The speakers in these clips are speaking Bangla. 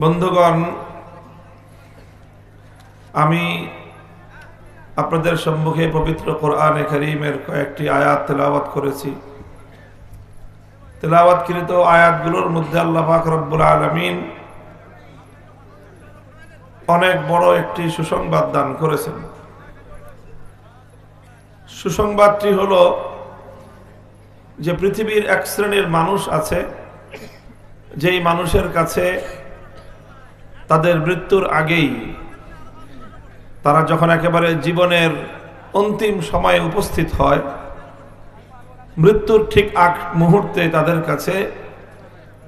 বন্ধুগণ, আমি আপনাদের সম্মুখে পবিত্র কোরআনে কারীমের কয়েকটি আয়াত তেলাওয়াত করেছি। তেলাওয়াতকৃত আয়াতগুলোর মধ্যে আল্লাহ পাক রব্বুল আলামিন অনেক বড় একটি সুসংবাদ দান করেছেন। সুসংবাদটি হলো যে পৃথিবীর এক শ্রেণীর মানুষ আছে, যেই মানুষের কাছে তাদের মৃত্যুর আগেই, তারা যখন একেবারে জীবনের অন্তিম সময়ে উপস্থিত হয়, মৃত্যুর ঠিক আগ মুহূর্তে তাদের কাছে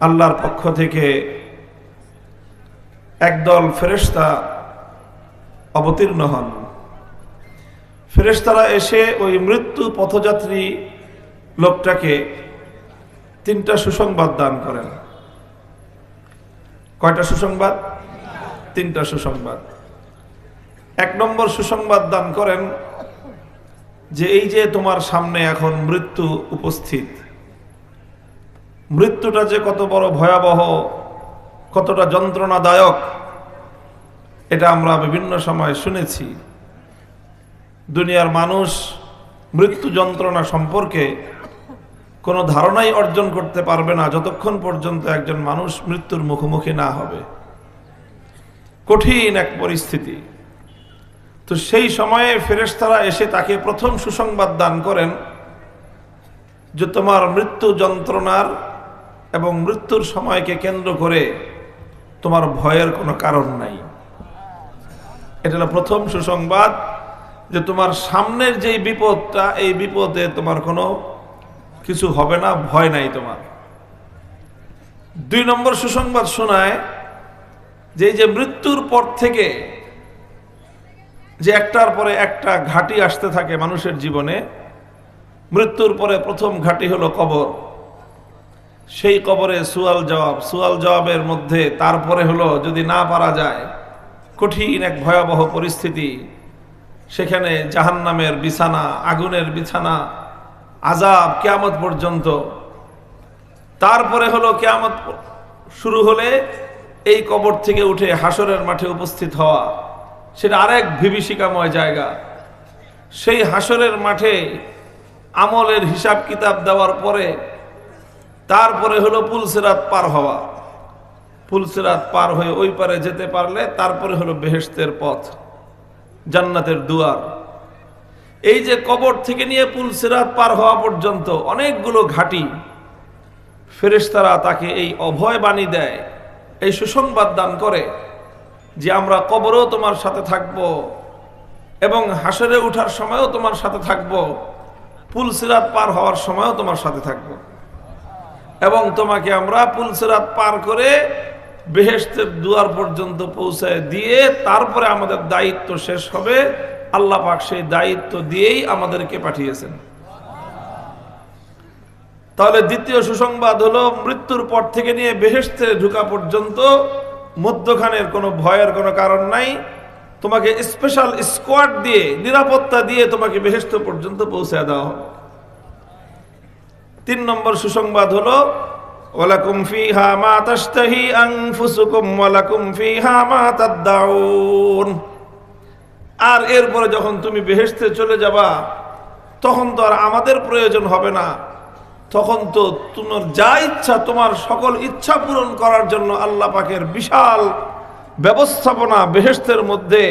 আল্লাহর পক্ষ থেকে একদল ফেরেশতা অবতীর্ণ হন। ফেরেশতারা এসে ওই মৃত্যু পথযাত্রী লোকটাকে তিনটা সুসংবাদ দান করেন। কয়টা সুসংবাদ? তিনটা সুসংবাদ। এক নম্বর সুসংবাদ দান করেন যে এই যে তোমার সামনে এখন মৃত্যু উপস্থিত, মৃত্যুটা যে কত বড় ভয়াবহ, কতটা যন্ত্রণাদায়ক, এটা আমরা বিভিন্ন সময় শুনেছি। দুনিয়ার মানুষ মৃত্যু যন্ত্রণা সম্পর্কে কোনো ধারণাই অর্জন করতে পারবে না যতক্ষণ পর্যন্ত একজন মানুষ মৃত্যুর মুখোমুখি না হবে। কঠিন এক পরিস্থিতি। তো সেই সময়ে ফেরেশতারা এসে তাকে প্রথম সুসংবাদ দান করেন যে তোমার মৃত্যু যন্ত্রণার এবং মৃত্যুর সময়কে কেন্দ্র করে তোমার ভয়ের কোনো কারণ নাই। এটা হলো প্রথম সুসংবাদ, যে তোমার সামনের যেই বিপদটা, এই বিপদে তোমার কোনো কিছু হবে না, ভয় নাই তোমার। দুই নম্বর সুসংবাদ শোনায় যে এই যে মৃত্যুর পর থেকে যে একটার পরে একটা ঘাটি আসতে থাকে মানুষের জীবনে, মৃত্যুর পরে প্রথম ঘাটি হলো কবর। সেই কবরে সুয়াল জবাব, সুয়াল জবাবের মধ্যে তারপরে হলো যদি না পারা যায় কঠিন এক ভয়াবহ পরিস্থিতি, সেখানে জাহান্নামের বিছানা, আগুনের বিছানা, আযাব কিয়ামত পর্যন্ত। তারপরে হলো কিয়ামত শুরু হলে এই কবর থেকে উঠে হাসরের মাঠে উপস্থিত হওয়া, সেটা আরেক বিভীষিকাময় জায়গা। সেই হাসরের মাঠে আমলের হিসাব কিতাব দেওয়ার পরে তারপরে হলো পুলসিরাত পার হওয়া। পুলসিরাত পার হয়ে ওই পারে যেতে পারলে তারপরে হলো বেহেশতের পথ, জান্নাতের দুয়ার। এই যে কবর থেকে নিয়ে পুলসিরাত পার হওয়া পর্যন্ত অনেকগুলো ঘাটি, ফেরেশতারা তাকে এই অভয় বাণী দেয়, এই সুসংবাদ দান করে যে আমরা কবরেও তোমার সাথে থাকব এবং হাসরে উঠার সময়ও তোমার সাথে থাকব, পুলসিরাত পার হওয়ার সময়ও তোমার সাথে থাকব, এবং তোমাকে আমরা পুলসিরাত পার করে বেহেশতের দুয়ার পর্যন্ত পৌঁছায় দিয়ে তারপরে আমাদের দায়িত্ব শেষ হবে। আল্লাহ পাক সেই দায়িত্ব দিয়েই আমাদেরকে পাঠিয়েছেন। তাহলে দ্বিতীয় সুসংবাদ হলো মৃত্যুর পর থেকে নিয়ে বেহেশতে ঢোকা পর্যন্ত মধ্যখানের কোনো ভয়ের কোনো কারণ নাই। তোমাকে স্পেশাল স্কোয়াড দিয়ে, নিরাপত্তা দিয়ে তোমাকে বেহেশত পর্যন্ত পৌঁছে দেওয়া হবে। তিন নম্বর সুসংবাদ হলো ওয়ালাকুম ফিহা মা তাশতাহি আনফুসুকুম ওয়ালাকুম ফিহা মা তাদদাউন। আর এরপরে যখন তুমি বেহেশতে চলে যাবা, তখন তো আর আমাদের প্রয়োজন হবে না, তখন তো তোমার যা ইচ্ছা, তোমার সকল ইচ্ছা পূরণ করার জন্য আল্লাহ পাকের বিশাল ব্যবস্থাপনা বেহেশতের মধ্যে।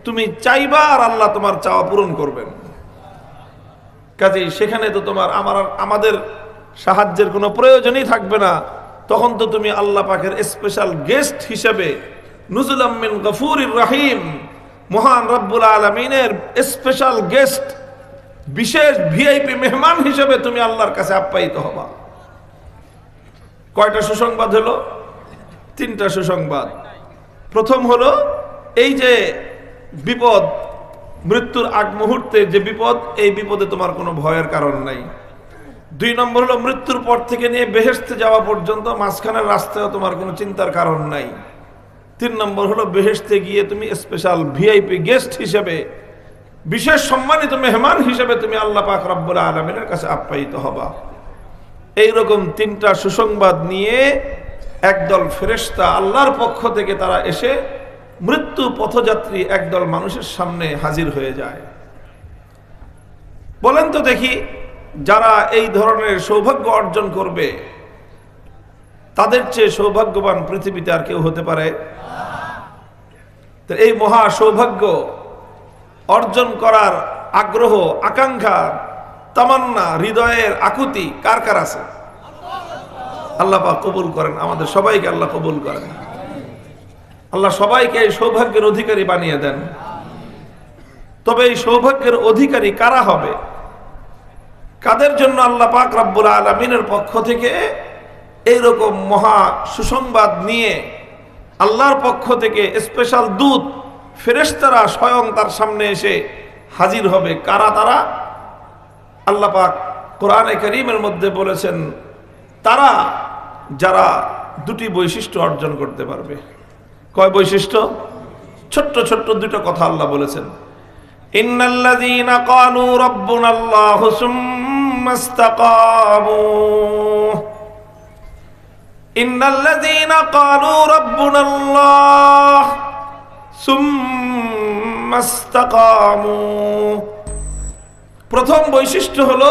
তুমি চাইবা আর আল্লাহ তোমার চাওয়া পূরণ করবেন। কাজেই সেখানে তো তোমার আমাদের সাহায্যের কোনো প্রয়োজনই থাকবে না। তখন তো তুমি আল্লাহ পাকের স্পেশাল গেস্ট হিসেবে, নুজুলাম মিন গফুরির রহিম, মহান রব্বুল আলামিনের স্পেশাল গেস্ট, বিশেষ ভিআইপি মেহমান হিসেবে তুমি আল্লাহর কাছে আপ্যায়িত হবা। কয়টা সুসংবাদ হলো? তিনটা সুসংবাদ। প্রথম হলো এই যে বিপদ, মৃত্যুর আগ মুহূর্তে যে বিপদ, এই বিপদে তোমার কোনো ভয়ের কারণ নাই। দুই নম্বর হলো মৃত্যুর পর থেকে নিয়ে বেহেশতে যাওয়া পর্যন্ত মাঝখানের রাস্তায় তোমার কোনো চিন্তার কারণ নাই। তিন নম্বর হলো বেহেশতে গিয়ে তুমি স্পেশাল ভিআইপি গেস্ট হিসেবে, বিশেষ সম্মানিত মেহমান হিসেবে তুমি আল্লাহ পাক রব্বুল আলামিনের কাছে আপ্যায়িত হবা। এইরকম তিনটা সুসংবাদ নিয়ে একদল ফেরেশতা আল্লাহর পক্ষ থেকে তারা এসে মৃত্যু পথযাত্রী একদল মানুষের সামনে হাজির হয়ে যায়। বলেন তো দেখি, যারা এই ধরনের সৌভাগ্য অর্জন করবে তাদের চেয়ে সৌভাগ্যবান পৃথিবীতে আর কেউ হতে পারে? তো এই মহা সৌভাগ্য অর্জন করার আগ্রহ, আকাঙ্ক্ষা, তামান্না, হৃদয়ের আকুতি কার কার আছে? আল্লাহ পাক কবুল করেন, আমাদের সবাইকে আল্লাহ কবুল করেন। আল্লাহ সবাইকে এই সৌভাগ্যের অধিকারী বানিয়ে দেন। তবে এই সৌভাগ্যের অধিকারী কারা হবে? কাদের জন্য আল্লাহ পাক রব্বুল আলামিনের পক্ষ থেকে এইরকম মহা সুসংবাদ নিয়ে আল্লাহর পক্ষ থেকে স্পেশাল দূত ফেরেশতারা স্বয়ং তার সামনে এসে হাজির হবে? কারা তারা? আল্লাহ পাক কোরআনে কারীমের মধ্যে বলেছেন, তারা যারা দুটি বৈশিষ্ট্য অর্জন করতে পারবে। কয় বৈশিষ্ট্য? ছোট্ট ছোট্ট দুটো কথা আল্লাহ বলেছেন। ইন্নাল্লাযীনা ক্বালু রাব্বুনাল্লাহু সুম্মা ইসতাকামু, ইন্নাল্লাযীনা ক্বালু রাব্বুনাল্লাহ সুম্মা ইসতাকামু। প্রথম বৈশিষ্ট্য হলো,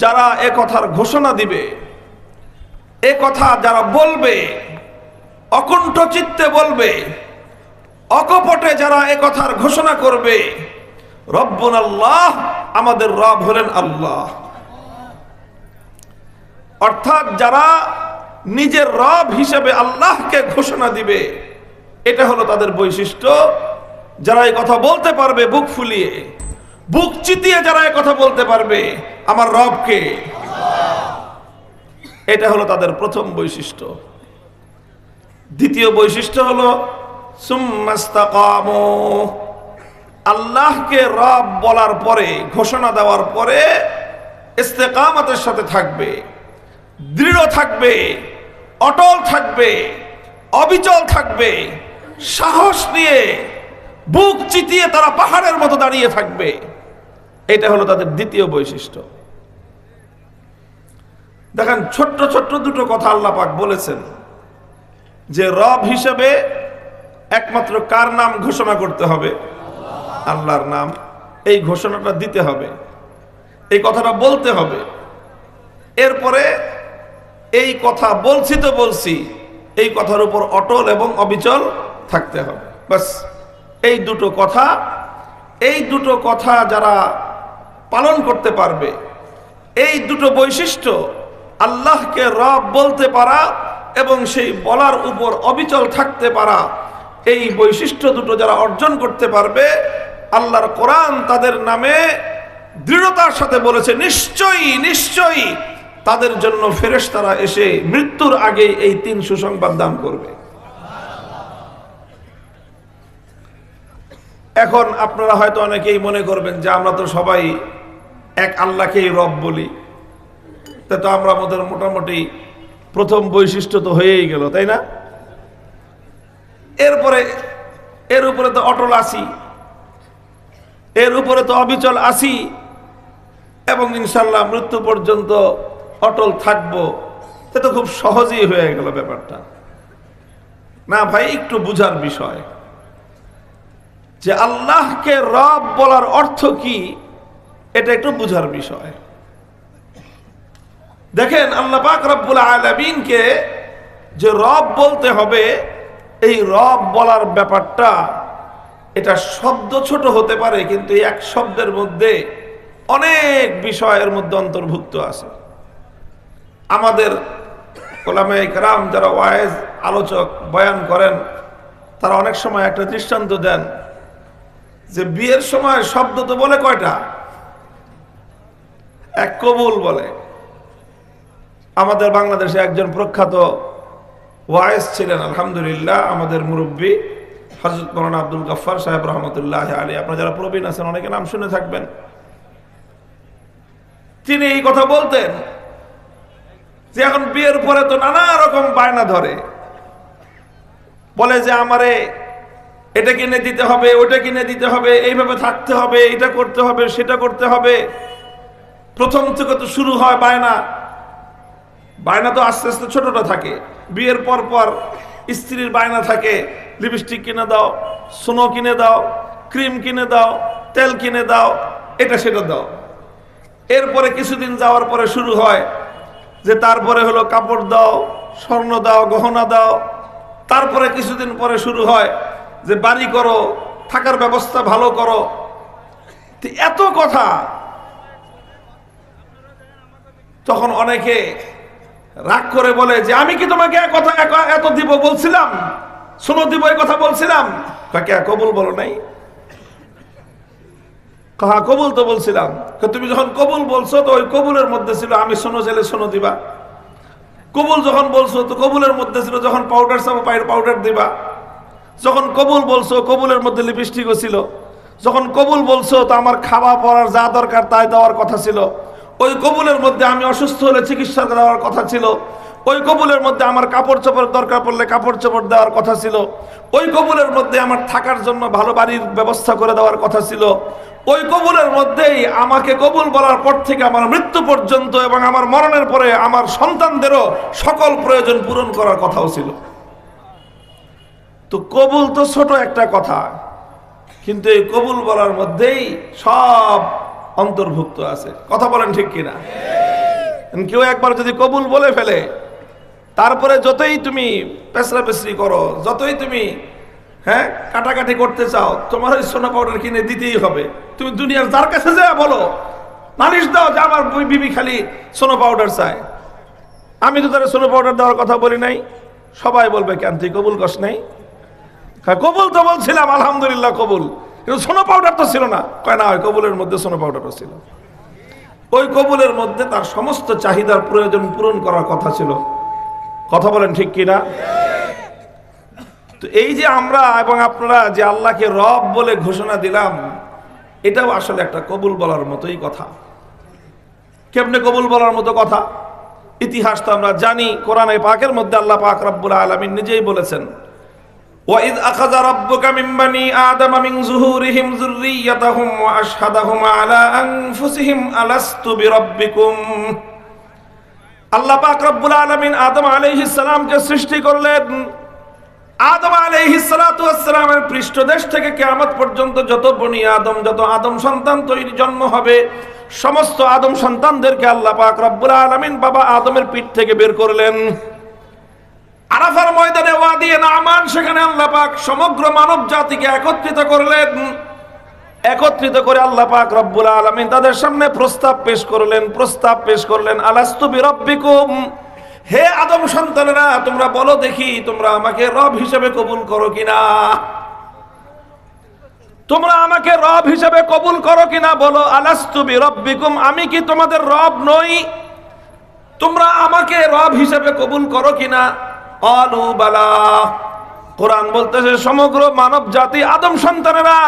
যারা এ কথার ঘোষণা দিবে, এ কথা যারা বলবে, অকুণ্ঠ চিত্তে বলবে, অকপটে যারা এ কথার ঘোষণা করবে, রব্বুনাল্লাহ, আমাদের রব হলেন আল্লাহ। অর্থাৎ যারা নিজের রব হিসেবে আল্লাহকে ঘোষণা দিবে, এটা হলো তাদের বৈশিষ্ট্য। যারা এই কথা বলতে পারবে বুক ফুলিয়ে, বুক চিতিয়ে যারা এই কথা বলতে পারবে আমার রবকে, এটা হলো তাদের প্রথম বৈশিষ্ট্য। দ্বিতীয় বৈশিষ্ট্য হলো সুম্মা ইসতাকামু, আল্লাহকে রব বলার পরে, ঘোষণা দেওয়ার পরে ইস্তেকামতের সাথে থাকবে, দৃঢ় থাকবে, অটল থাকবে, অবিচল থাকবে, সাহস নিয়ে বুক চিতিয়ে তারা পাহাড়ের মতো দাঁড়িয়ে থাকবে। এটা হলো তাদের দ্বিতীয় বৈশিষ্ট্য। দেখেন, ছোট্ট ছোট্ট দুটো কথা আল্লাহ পাক বলেছেন যে রব হিসেবে একমাত্র কার নাম ঘোষণা করতে হবে? আল্লাহর নাম। এই ঘোষণাটা দিতে হবে, এই কথাটা বলতে হবে। এরপরে এই কথা বলছি তো বলছি, এই কথার উপর অটল এবং অবিচল থাকতে হবে। বাস এই দুটো কথা, এই দুটো কথা যারা পালন করতে পারবে, এই দুটো বৈশিষ্ট্য, আল্লাহকে রব বলতে পারা এবং সেই বলার উপর অবিচল থাকতে পারা, এই বৈশিষ্ট্য দুটো যারা অর্জন করতে পারবে, আল্লাহর কোরআন তাদের নামে দৃঢ়তার সাথে বলেছে, নিশ্চয়ই নিশ্চয়ই তাদের জন্য ফেরেশতারা এসে মৃত্যুর আগে এই তিন সুসংবাদ দান করবে। এখন আপনারা হয়তো অনেকেই মনে করবেন যে আমরা তো সবাই এক আল্লাহকেই রব বলি, তা তো আমরা আমাদের মোটামুটি প্রথম বৈশিষ্ট্য তো হয়েই গেল, তাই না? এরপরে এর উপরে তো অটল আসি, এর উপরে তো অবিচল আসি, এবং ইনশাল্লাহ মৃত্যু পর্যন্ত অটল থাকবো। তা তো খুব সহজেই হয়ে গেল ব্যাপারটা। না ভাই, একটু বুঝার বিষয় যে আল্লাহকে রব বলার অর্থ কি, এটা একটু বুঝার বিষয়। দেখেন, আল্লাহ পাক রব্বুল আলামিনকে যে রব বলতে হবে, এই রব বলার ব্যাপারটা, এটা শব্দ ছোট হতে পারে, কিন্তু এক শব্দের মধ্যে অনেক বিষয়ের মধ্যে অন্তর্ভুক্ত আছে। আমাদের উলামায়ে কেরাম যারা ওয়াইজ, আলোচক, বয়ান করেন, তারা অনেক সময় একটা দৃষ্টান্ত দেন যে বিয়ের সময় শব্দ তো বলে কয়টা? এক কবুল বলে। আমাদের বাংলাদেশে একজন প্রখ্যাত ওয়াইজ ছিলেন, আলহামদুলিল্লাহ, আমাদের মুরব্বী হযরত মাওলানা আব্দুল গফফার সাহেব রহমতুল্লাহ আলাইহি। আপনারা যারা প্রবীণ আছেন অনেকে নাম শুনে থাকবেন। তিনি এই কথা বলতেন যে এখন বিয়ের পরে তো নানা রকম বায়না ধরে, বলে যে আমারে এটা কিনে দিতে হবে, ওটা কিনে দিতে হবে, এইভাবে থাকতে হবে, এটা করতে হবে, সেটা করতে হবে। প্রথম থেকে তো শুরু হয় বায়না। বায়না তো আস্তে আস্তে ছোটটা থাকে, বিয়ের পর পর স্ত্রীর বায়না থাকে, লিপস্টিক কিনে দাও, সোনো কিনে দাও, ক্রিম কিনে দাও, তেল কিনে দাও, এটা সেটা দাও। এরপরে কিছুদিন যাওয়ার পরে শুরু হয় যে তারপরে হলো কাপড় দাও, স্বর্ণ দাও, গহনা দাও। তারপরে কিছুদিন পরে শুরু হয় যে বাড়ি করো, থাকার ব্যবস্থা ভালো করো। এত কথা। তখন অনেকে রাগ করে বলে যে আমি কি তোমাকে এত দিব বলছিলাম, শোনো দিব এই কথা বলছিলাম? কে কবুল বলো নাই? কাহা কবুল তো বলছিলাম। তুমি যখন কবুল বলছো তো ওই কবুলের মধ্যে ছিল আমি শোনো চাইলে শোনো দিবা। কবুল যখন বলছো তো কবুলের মধ্যে ছিল যখন পাউডার চাবো পাউডার দিবা। যখন কবুল বলছো কবুলের মধ্যে লিপস্টিকও ছিল। যখন কবুল বলছো তো আমার খাওয়া পড়ার যা দরকার তাই দেওয়ার কথা ছিল। ওই কবুলের মধ্যে আমি অসুস্থ হলে চিকিৎসা দেওয়ার কথা ছিল। ওই কবুলের মধ্যে আমার কাপড় চোপড় দরকার পড়লে কাপড় চোপড় দেওয়ার কথা ছিল। ওই কবুলের মধ্যে আমার থাকার জন্য ভালো বাড়ির ব্যবস্থা করে দেওয়ার কথা ছিল। ওই কবুলের মধ্যেই আমাকে কবুল বলার পর থেকে আমার মৃত্যু পর্যন্ত এবং আমার মরণের পরে আমার সন্তানদেরও সকল প্রয়োজন পূরণ করার কথাও ছিল। তো কবুল তো ছোট একটা কথা, কিন্তু এই কবুল বলার মধ্যেই সব অন্তর্ভুক্ত আছে। কথা বলেন ঠিক কিনা? কেউ একবার যদি কবুল বলে ফেলে, তারপরে যতই তুমি পেছরা পেছরি করো, যতই তুমি কাটাকাটি করতে চাও, তোমার ওই সোনা পাউডার কিনে দিতেই হবে। তুমি দুনিয়ার যার কাছে যা বলো, নালিশ দাও যে আমার বিবি খালি সোনা পাউডার চায়। আমি তো তারা সোনা পাউডার দেওয়ার কথা বলি নাই। সবাই বলবে কেন তুই কবুল কস নাই? কবুল তো বলছিলাম, আলহামদুলিল্লাহ কবুল, কিন্তু সোনা পাউডার তো ছিল না। কয় না, ওই কবুলের মধ্যে সোনা পাউডারও ছিল। ওই কবুলের মধ্যে তার সমস্ত চাহিদার প্রয়োজন পূরণ করার কথা ছিল। কথা বলেন ঠিক কিনা? তো এই যে আমরা এবং আপনারা যে আল্লাহকে রব বলে ঘোষণা দিলাম, এটাও আসলে একটা কবুল বলার মতোই কথা। কেমনে কবুল বলার মতো কথা? ইতিহাস তো আমরা জানি। কোরআনে পাকের মধ্যে আল্লাহ পাক রব্বুল আলামিন নিজেই বলেছেন, وَإِذْ أَخَذَ رَبُّكَ مِنْ بَنِي آدَمَ مِنْ ظُهُورِهِمْ ذُرِّيَّتَهُمْ وَأَشْهَدَهُمْ عَلَى أَنفُسِهِمْ أَلَسْتُ بِرَبِّكُمْ। আল্লাহ পাক রব্বুল আলামিন আদম আলাইহিস সালামকে সৃষ্টি করলেন। আদম আলাইহিস সালাতু ওয়াস সালামের পৃষ্ঠদেশ থেকে কিয়ামত পর্যন্ত যত বনি আদম, যত আদম সন্তান তৈরি জন্ম হবে, সমস্ত আদম সন্তানদেরকে আল্লাহ পাক রব্বুল আলামিন বাবা আদমের পিঠ থেকে বের করলেন। আরাফার ময়দানে ওয়াদি নামান, সেখানে আল্লাহ পাক সমগ্র মানব জাতিকে একত্রিত করলেন। একত্রিত করে আল্লাহ পাক রব্বুল আলামিন তাদের সামনে প্রস্তাব পেশ করলেন, আলাস্তু বিরাব্বিকুম, হে আদম সন্তানেরা, তোমরা বলো দেখি তোমরা আমাকে রব হিসেবে কবুল করো কিনা? তোমরা আমাকে রব হিসেবে কবুল করো কিনা? বলো, আলাস্তু বিরাব্বিকুম, আমি কি তোমাদের রব নই? তোমরা আমাকে রব হিসেবে কবুল করো কিনা? আলু বালা। কোরআন বলতেছে সমগ্র মানব জাতি আদম সন্তানেরা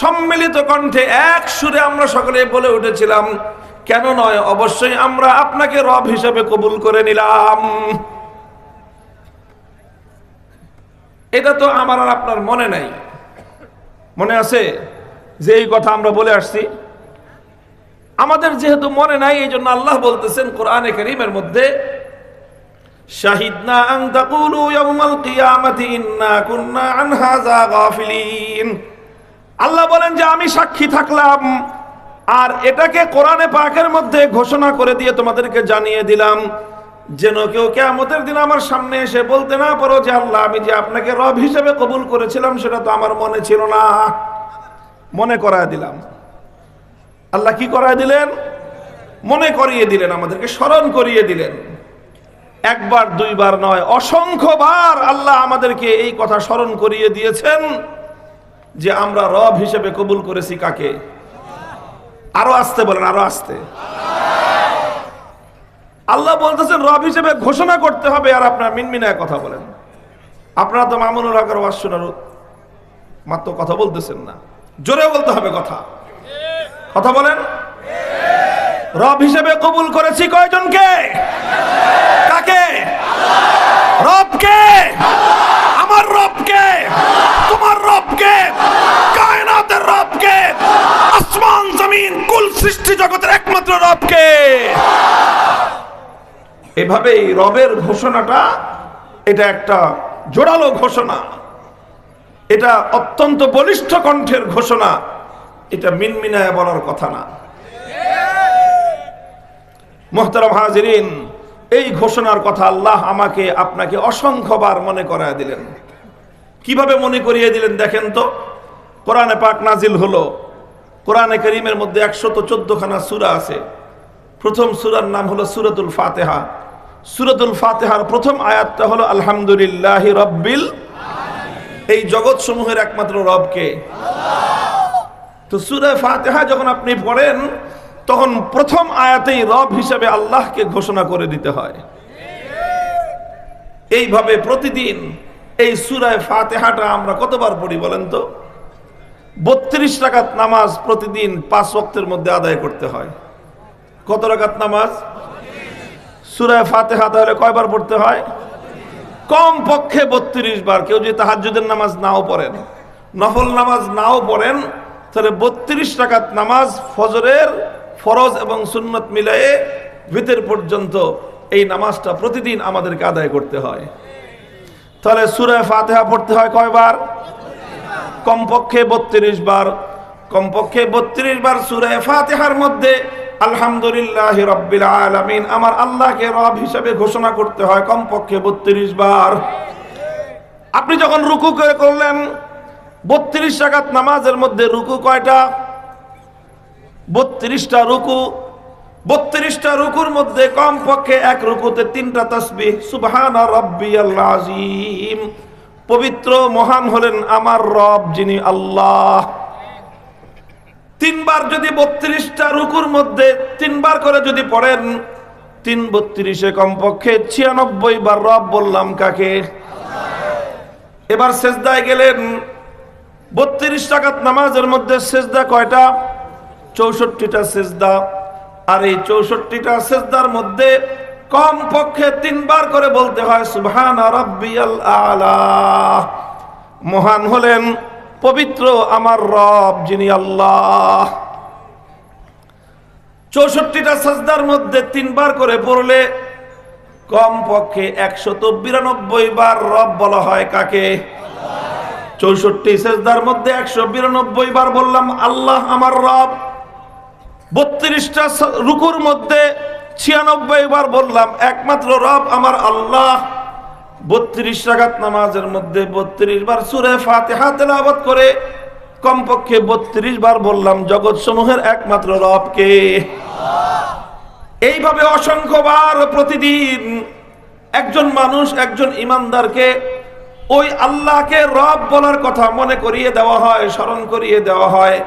সম্মিলিত কণ্ঠে এক সুরে আমরা সকলে বলে উঠেছিলাম, কেন নয়, অবশ্যই আমরা আপনাকে রব হিসেবে কবুল করে নিলাম। এটা তো আমার আর আপনার মনে নাই। মনে আছে যে এই কথা আমরা বলে আসছি? আমাদের যেহেতু মনে নাই, এই জন্য আল্লাহ বলতেছেন কোরআনে কারীমের মধ্যে, শাহিদনা আন তাকুলু ইয়াউমাল কিয়ামাতি ইন্না কুন্না আন হাযা গাফিলিন। আল্লাহ বলেন যে আমি সাক্ষী থাকলাম, আর এটাকে কোরআনে পাকের মধ্যে ঘোষণা করে দিয়ে তোমাদেরকে জানিয়ে দিলাম, যেন কেউ কিয়ামতের দিন আমার সামনে এসে বলতে না পারো যে আল্লাহ, আমি যে আপনাকে রব হিসেবে কবুল করেছিলাম সেটা তো আমার মনে ছিল না। মনে করায় দিলাম। আল্লাহ কি করায় দিলেন? মনে করিয়ে দিলেন, আমাদেরকে স্মরণ করিয়ে দিলেন। একবার দুইবার নয়, অসংখ্যবার আল্লাহ আমাদেরকে এই কথা স্মরণ করিয়ে দিয়েছেন যে আমরা রব হিসেবে কবুল করেছি কাকে? আরো আসতে বলেন, আরো আসতে। আল্লাহ বলতেছেন রব হিসেবে ঘোষণা করতে হবে, আর আপনারা মিনমিনায় কথা বলেন। আপনারা তো মামুনুল হকের ওয়াজ শোনার মাত্র কথা বলতেছেন না, জোরে বলতে হবে কথা। কথা বলেন। রব হিসেবে কবুল করেছি কয়জনকে? কাকে? রবকে। আমার রবকে, তোমার রবকে, কায়নাতের রবকে, আসমান জমিন কুল সৃষ্টি জগতের একমাত্র রবকে। এভাবেই রবের ঘোষণাটা এটা একটা জোরালো ঘোষণা, এটা অত্যন্ত বলিষ্ঠ কণ্ঠের ঘোষণা, এটা মিনমিনায় বলার কথা না। মুহতারাম হাজিরিন, এই ঘোষণার কথা আল্লাহ আমাকে আপনাকে অসংখ্যবার মনে করায় দিলেন। কিভাবে মনে করিয়ে দিলেন দেখেন তো। কোরআনে পাক নাজিল হলো, কোরআনে কারীমের মধ্যে 114 খানা সূরা আছে। প্রথম সূরার নাম হলো সূরাতুল ফাতিহা। সূরাতুল ফাতিহার প্রথম আয়াতটা হলো আলহামদুলিল্লাহি রাব্বিল আলামিন। এই জগৎ সমূহের একমাত্র রব কে? আল্লাহ। তো সূরা ফাতিহা যখন আপনি পড়েন তখন প্রথম আয়াতেই রব হিসেবে আল্লাহকে ঘোষণা করে দিতে হয়। এইভাবে প্রতিদিন এই সূরা ফাতিহাটা আমরা কতবার পড়ি বলেন তো? 32 রাকাত নামাজ প্রতিদিন 5 ওয়াক্তের মধ্যে আদায় করতে হয়। কত রাকাত নামাজ? সূরা ফাতিহা তাহলে কয়বার পড়তে হয়? কম পক্ষে 32 বার। কেউ যদি তাহাজ্জুদের নামাজ নাও পড়েন, নফল নামাজ নাও পড়েন, তাহলে 32 রাকাত নামাজ ফজরের ফরজ এবং সুন্নত মিলিয়ে ভিতর পর্যন্ত এই নামাজটা প্রতিদিন আমাদেরকে আদায় করতে হয়। তাহলে সূরা ফাতিহা পড়তে হয় কয়বার? কমপক্ষে 32 বার। কমপক্ষে 32 বার সূরা ফাতিহার মধ্যে আলহামদুলিল্লাহি রাব্বিল আলামিন আমার আল্লাহকে রব হিসেবে ঘোষণা করতে হয় কমপক্ষে 32 বার। আপনি যখন রুকু করলেন, 32 রাকাত নামাজের মধ্যে রুকু কয়টা? 32টা রুকু। 32টা রুকুর মধ্যে কমপক্ষে এক রুকুতে 3টা তাসবিহ, সুবহানা রাব্বিয়াল আযীম, পবিত্র মহান হলেন আমার রব যিনি আল্লাহ। 3 বার যদি 32টা রুকুর মধ্যে 3 বার করে যদি পড়েন, 3 32 কমপক্ষে 96 বার রব বললাম কাকে? এবার সেজদায় গেলেন। 32 রাকাত নামাজের মধ্যে সেজদা কয়টা? 64টা সেজদা। আর এই 64টা সেজদার মধ্যে কমপক্ষে 3 বার করে বলতে হয় সুবহানা রাব্বিয়াল আলা, মহান হলেন পবিত্র আমার রব যিনি আল্লাহ। 64টা সাজদার মধ্যে 3 বার করে পড়লে কমপক্ষে 192 বার রব বলা হয় কাকে? 64 সাজদার মধ্যে 192 বার বললাম আল্লাহ আমার রব। 32টা রুকুর মধ্যে 96 বার বললাম একমাত্র রব আমার আল্লাহ। 32 রাকাত নামাজের মধ্যে 32 বার সূরা ফাতিহা তেলাওয়াত করে কমপক্ষে 32 বার বললাম জগৎ সমূহের একমাত্র রব কে? এইভাবে অসংখ্যবার প্রতিদিন একজন মানুষ, একজন ইমানদারকে ওই আল্লাহকে রব বলার কথা মনে করিয়ে দেওয়া হয়, স্মরণ করিয়ে দেওয়া হয়,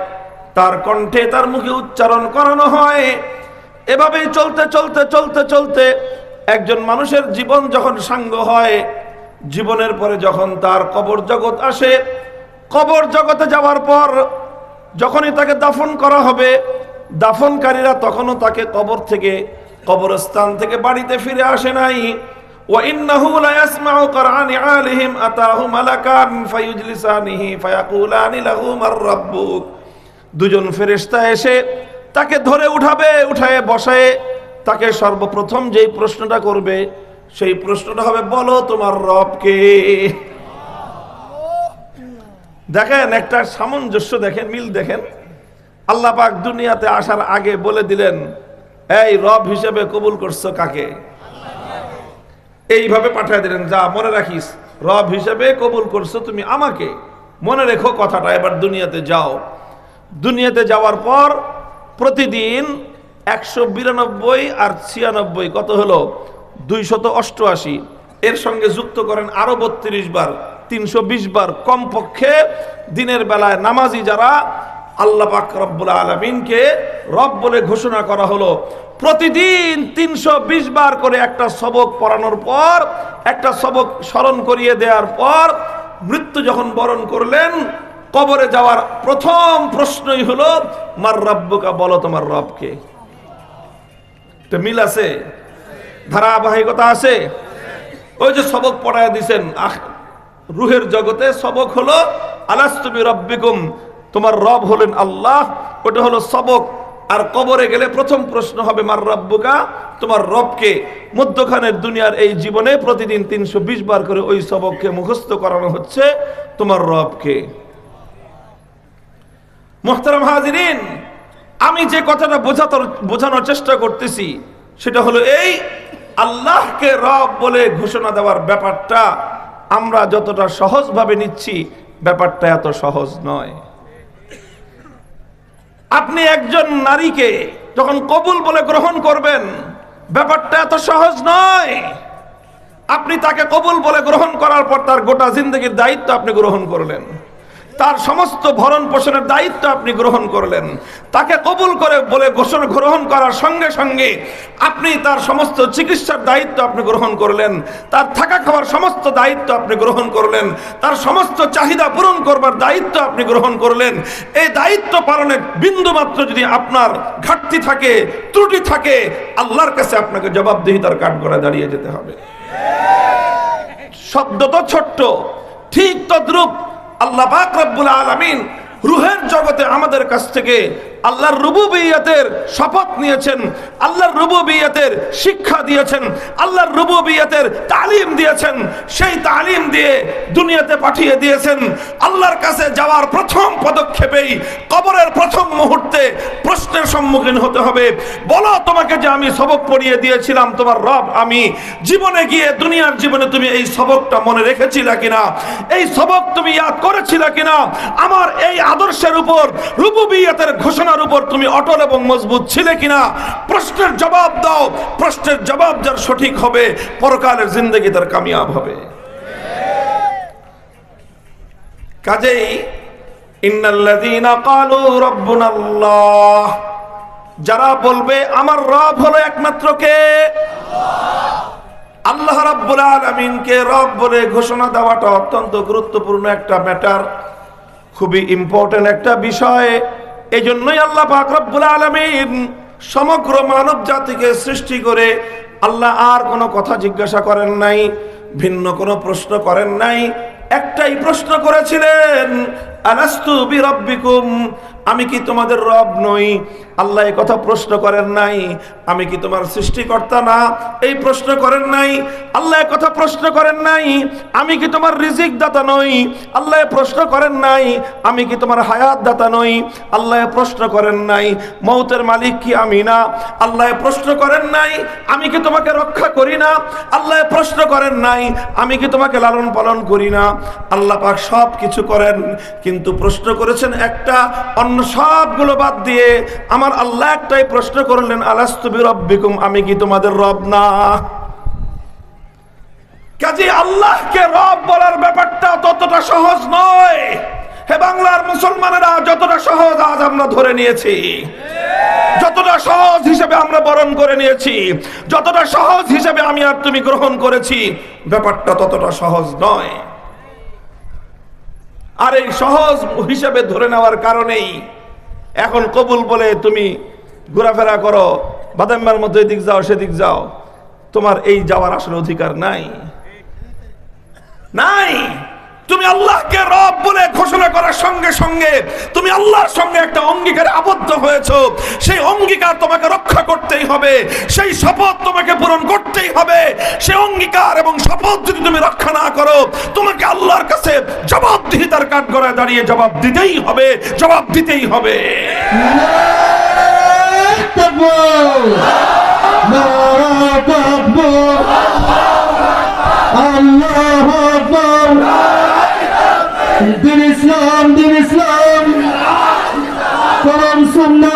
তার কণ্ঠে তার মুখে উচ্চারণ করানো হয়। এভাবেই চলতে চলতে চলতে চলতে একজন মানুষের জীবন যখন সাঙ্গ হয়, জীবনের পরে যখন তার কবর জগৎ আসে, কবর জগতে যাওয়ার পর যখনই তাকে দাফন করা হবে, দাফনকারীরা তখনও তাকে কবর থেকে, কবরস্থান থেকে বাড়িতে ফিরে আসে নাই। ওয়া ইন্নাহু লা ইয়াসমাউ কুরআনি আলিহিম আতাহু মালাকান ফায়ুজলিসানিহি ফায়াকুলানি লাহু মার রাব্বুক। দুজন ফেরেশতা এসে তাকে ধরে উঠাবে, উঠায়ে বসায়ে তাকে সর্বপ্রথম যেই প্রশ্নটা করবে সেই প্রশ্নটা হবে বলো তোমার রব কে? দেখেন একটা সামঞ্জস্য, দেখেন মিল, দেখেন আল্লাহ পাক দুনিয়াতে আসার আগে বলে দিলেন এই রব হিসেবে কবুল করছো কাকে? এইভাবে পাঠিয়ে দিলেন, যা মনে রাখিস রব হিসেবে কবুল করছো তুমি আমাকে, মনে রেখো কথাটা, এবার দুনিয়াতে যাও। দুনিয়াতে যাওয়ার পর প্রতিদিন 192 আর 96 কত হলো? 288। এর সঙ্গে যুক্ত করেন আরো 32 বার, 320 বার কমপক্ষে দিনের বেলায় নামাজি যারা আল্লাহ পাক রব্বুল আলামিনকে রব বলে ঘোষণা করা হলো, প্রতিদিন 320 বার করে একটা সবক পড়ানোর পর, একটা সবক স্মরণ করিয়ে দেওয়ার পর মৃত্যু যখন বরণ করলেন, কবরে যাওয়ার প্রথম প্রশ্নই হলো মার রাব্বুকা, বলো তোমার রবকে। তো মিল আছে, ধারাবাহিকতা আছে। ওই যে সবক পড়ায় দিছেন রুহের জগতে, সবক হলো আলাস্তু বিরাব্বিকুম, তোমার রব হলেন আল্লাহ। ওটা হলো সবক আর কবরে গেলে প্রথম প্রশ্ন হবে মার রাব্বুকা, তোমার রবকে। মধ্যখানের দুনিয়ার এই জীবনে প্রতিদিন 320 বার করে ওই সবককে মুখস্থ করানো হচ্ছে, তোমার রবকে। মুহতারাম হাজিরিন, আমি যে কথাটা বোঝানোর চেষ্টা করতেছি সেটা হলো এই, আল্লাহকে রব বলে ঘোষণা দেওয়ার ব্যাপারটা আমরা যতটা সহজভাবে নিচ্ছি, ব্যাপারটা এত সহজ নয়। আপনি একজন নারীকে যখন কবুল বলে গ্রহণ করবেন, ব্যাপারটা এত সহজ নয়। আপনি তাকে কবুল বলে গ্রহণ করার পর তার গোটা জিন্দগির দায়িত্ব আপনি গ্রহণ করলেন, তার সমস্ত ভরণ পোষণের দায়িত্ব আপনি গ্রহণ করলেন। তাকে কবুল করে বলে গ্রহণ করার সঙ্গে সঙ্গে আপনি তার সমস্ত চিকিৎসার দায়িত্ব আপনি গ্রহণ করলেন, তার থাকা খাওয়ার সমস্ত দায়িত্ব আপনি গ্রহণ করলেন, তার সমস্ত চাহিদা পূরণ করবার দায়িত্ব আপনি গ্রহণ করলেন। এই দায়িত্ব পালনের বিন্দুমাত্র যদি আপনার ঘাটতি থাকে, ত্রুটি থাকে, আল্লাহর কাছে আপনাকে জবাবদিহিতার কাঠগড়ায় দাঁড়িয়ে যেতে হবে। শব্দ তো ছোট্ট, ঠিক তদ্রূপ আল্লাহ পাক রব্বুল আলামিন রূহের জগতে আমাদের কাছ থেকে আল্লাহর রুবুবিয়তের শপথ নিয়েছেন, আল্লাহর রুবুবিয়তের শিক্ষা দিয়েছেন, আল্লাহর রুবুবিয়তের তালিম দিয়েছেন। সেই তালিম দিয়ে দুনিয়াতে পাঠিয়ে দিয়েছেন। আল্লাহর কাছে যাওয়ার প্রথম পদক্ষেপেই, কবরের প্রথম মুহূর্তে প্রশ্নের সম্মুখীন হতে হবে। বলো, তোমাকে যে আমি সবক পড়িয়ে দিয়েছিলাম, তোমার রব আমি, জীবনে গিয়ে দুনিয়ার জীবনে তুমি এই সবকটা মনে রেখেছিলা কিনা? এই সবক তুমি ইয়াদ করেছিলা কিনা? আমার এই আদর্শের উপর, রুবুবিয়তের ঘোষণার উপর তুমি অটল এবং মজবুত ছিলে কিনা? প্রশ্নের জবাব দাও। প্রশ্নের জবাব যার সঠিক হবে, পরকালের জিন্দেগি তার কামিয়াব হবে। কাজেই ইন্নাল্লাযীনা ক্বালু রাব্বুনাল্লাহ, যারা বলবে আমার রব হলো একমাত্র কে? আল্লাহ রাব্বুল আলামিনকে রব বলে ঘোষণা দেওয়াটা অত্যন্ত গুরুত্বপূর্ণ একটা ম্যাটার, খুবই ইম্পর্টেন্ট একটা বিষয়। এই জন্যই আল্লাহ পাক রব্বুল আলামিন সমগ্র মানব জাতিকে সৃষ্টি করে আল্লাহ আর কোনো কথা জিজ্ঞাসা করেন নাই, ভিন্ন কোনো প্রশ্ন করেন নাই। একটাই প্রশ্ন করেছিলেন, আলাস্তু বিরাব্বিকুম, আমি কি তোমাদের রব নই? আল্লাহ এই কথা প্রশ্ন করেন নাই, আমি কি তোমার সৃষ্টিকর্তা না? এই প্রশ্ন করেন নাই। আল্লাহ এই কথা প্রশ্ন করেন নাই, আমি কি তোমার রিজিক দাতা নই? আল্লাহ প্রশ্ন করেন নাই, আমি কি তোমার হায়াত দাতা নই? আল্লাহ প্রশ্ন করেন নাই, মৌতের মালিক কি আমি না? আল্লাহ প্রশ্ন করেন নাই, আমি কি তোমাকে রক্ষা করি না? আল্লাহ প্রশ্ন করেন নাই, আমি কি তোমাকে লালন পালন করি না? আল্লাহ পাক সব কিছু করেন, কিন্তু প্রশ্ন করেছেন একটা, অন্য সবগুলো বাদ দিয়ে আমার আল্লাহ একটাই প্রশ্ন করলেন, আলাস্তু বিরাব্বিকুম, আমি কি তোমাদের রব না? কাজে আল্লাহকে রব বলার ব্যাপারটা ততটা সহজ নয়। হে বাংলার মুসলমানেরা, যতটা সহজ আজ আমরা ধরে নিয়েছি, যতটা সহজ হিসেবে আমরা বরণ করে নিয়েছি, যতটা সহজ হিসেবে আমি আর তুমি গ্রহণ করেছি, ব্যাপারটা ততটা সহজ নয়। আর এই সহজ হিসেবে ধরে নেওয়ার কারণেই এখন কবুল বলে তুমি ঘোরাফেরা করো, বাদামের মধ্যে এদিক যাও সেদিক যাও, তোমার এই যাওয়ার আসলে অধিকার নাই। নাই, তুমি আল্লাহকে রব বলে ঘোষণা করার সঙ্গে সঙ্গে তুমি আল্লাহর সঙ্গে একটা অঙ্গীকারে আবদ্ধ হয়েছো। সেই অঙ্গীকার তোমাকে রক্ষা করতেই হবে, সেই শপথ তোমাকে পূরণ করতেই হবে। সেই অঙ্গীকার এবং শপথ যদি তুমি রক্ষা না করো, তোমাকে আল্লাহর কাছে জবাবদিহিতার কাঠগড়ায় দাঁড়িয়ে জবাব দিতেই হবে, জবাব দিতেই হবে। দিন ইসলাম, দিন ইসলাম, করম সুন্দর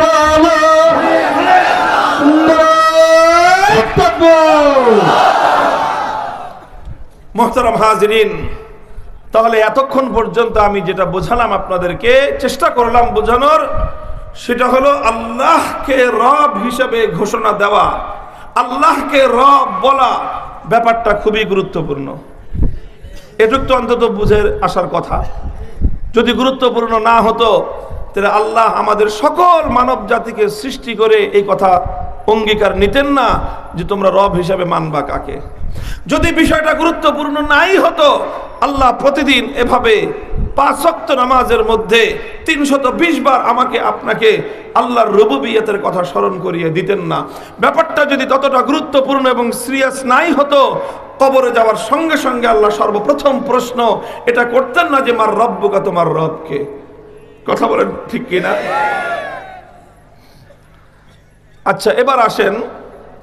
মুহতারাম হাজিরিন, তাহলে এতক্ষণ পর্যন্ত আমি যেটা বোঝালাম আপনাদেরকে, চেষ্টা করলাম বোঝানোর, সেটা হলো আল্লাহকে রব হিসেবে ঘোষণা দেওয়া, আল্লাহকে রব বলা ব্যাপারটা খুবই গুরুত্বপূর্ণ। এটুক তো অন্তত বুঝে আসার কথা। যদি গুরুত্বপূর্ণ না হতো তাহলে আল্লাহ আমাদের সকল মানব জাতিকে সৃষ্টি করে এই কথা অঙ্গীকার নিতেন না যে তোমরা রব হিসাবে মানবা কাকে। যদি বিষয়টা গুরুত্বপূর্ণ নাই হতো, আল্লাহ প্রতিদিন এভাবে 5 ওয়াক্ত নামাজের মধ্যে 320 বার আমাকে আপনাকে আল্লাহর রুবুবিয়তের কথা স্মরণ করিয়ে দিতেন না। ব্যাপারটা যদি ততটা গুরুত্বপূর্ণ এবং সিরিয়াস নাই হতো, কবরে যাওয়ার সঙ্গে সঙ্গে আল্লাহ সর্বপ্রথম প্রশ্ন এটা করতেন না যে মার রব্বুকা, তোমার রবকে। কথা বলেন ঠিক কিনা? আচ্ছা, এবার আসেন,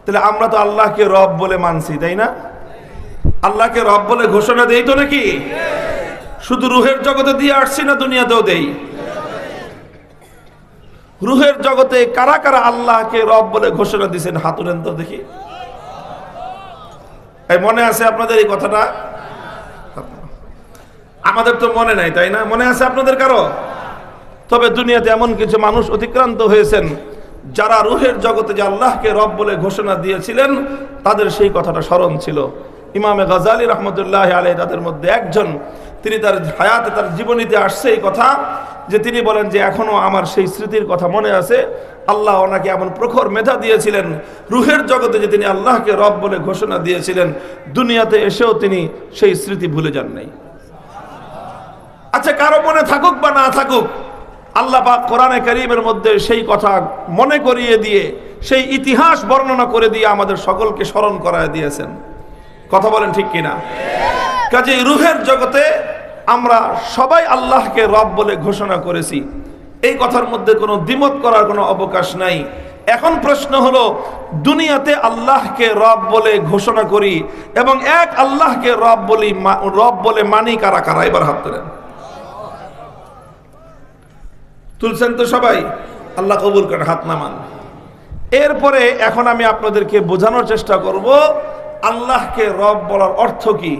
তাহলে আমরা তো আল্লাহকে রব বলে মানছি, তাই না? আল্লাহকে রব বলে ঘোষণা দেই তো নাকি? শুধু রুহের জগতে দিয়ে আসছি না দুনিয়াতেও দেই? রুহের জগতে কারা কারা আল্লাহকে রব বলে ঘোষণা দিয়েছেন হাত উঠান তো দেখি। এই মনে আছে আপনাদের এই কথাটা? আমাদের তো মনে নাই, তাই না? মনে আছে আপনাদের কারো? তবে দুনিয়াতে এমন কিছু মানুষ অতিক্রান্ত হয়েছেন যারা রুহের জগতে যে আল্লাহকে রব বলে ঘোষণা দিয়েছিলেন তাদের সেই কথাটা স্মরণ ছিল। ইমামে গাজালি রহমতুল্লাহ আলাইহি তাদের মধ্যে একজন, তিনি তার হায়াতে, তার জীবনীতে আসছে এই কথা যে তিনি বলেন যে এখনো আমার সেই স্মৃতির কথা মনে আছে। আল্লাহ ওনাকে এমন প্রখর মেধা দিয়েছিলেন, রুহের জগতে যে তিনি আল্লাহকে রব বলে ঘোষণা দিয়েছিলেন, দুনিয়াতে এসেও তিনি সেই স্মৃতি ভুলে যান নাই। আচ্ছা, কারো মনে থাকুক বা না থাকুক, আল্লাহ পাক কোরআনে কারীমের মধ্যে সেই কথা মনে করিয়ে দিয়ে, সেই ইতিহাস বর্ণনা করে দিয়ে আমাদের সকলকে স্মরণ করায় দিয়েছেন। কথা বলেন ঠিক কিনা? কাজেই রুহের জগতে আমরা সবাই আল্লাহকে রব বলে ঘোষণা করেছি, এই কথার মধ্যে কোনো দ্বিমত করার কোনো অবকাশ নাই। এখন প্রশ্ন হলো, দুনিয়াতে আল্লাহকে রব বলে ঘোষণা করি এবং এক আল্লাহকে রব বলে মানি কারা কারা? এবার হাত তোলেন। তুলছেন তো সবাই? আল্লাহ কবুল করেন, হাত নামান। এরপরে এখন আমি আপনাদেরকে বোঝানোর চেষ্টা করব আল্লাহকে রব বলার অর্থ কি।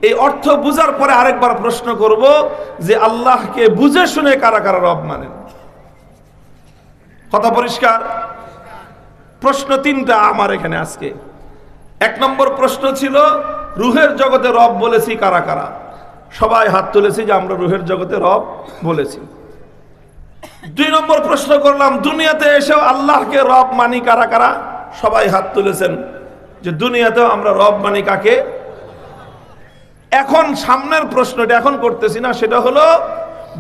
এই অর্থ বুঝার পরে আরেকবার প্রশ্ন করব যে আল্লাহকে বুঝে শুনে কারা কারা রব মানেন। কথা পরিষ্কার? প্রশ্ন 3টা আমার এখানে আজকে। 1 নম্বর প্রশ্ন ছিল রুহের জগতে রব বলেছি কারা কারা? সবাই হাত তুলেছি যে আমরা রুহের জগতে রব বলেছি। 2 নম্বর প্রশ্ন করলাম দুনিয়াতে এসেও আল্লাহকে রব মানি কারা কারা? সবাই হাত তুলেছেন যে দুনিয়াতেও আমরা রব মানি কাকে? এখন সামনের প্রশ্নটা এখন করতেছি না, সেটা হলো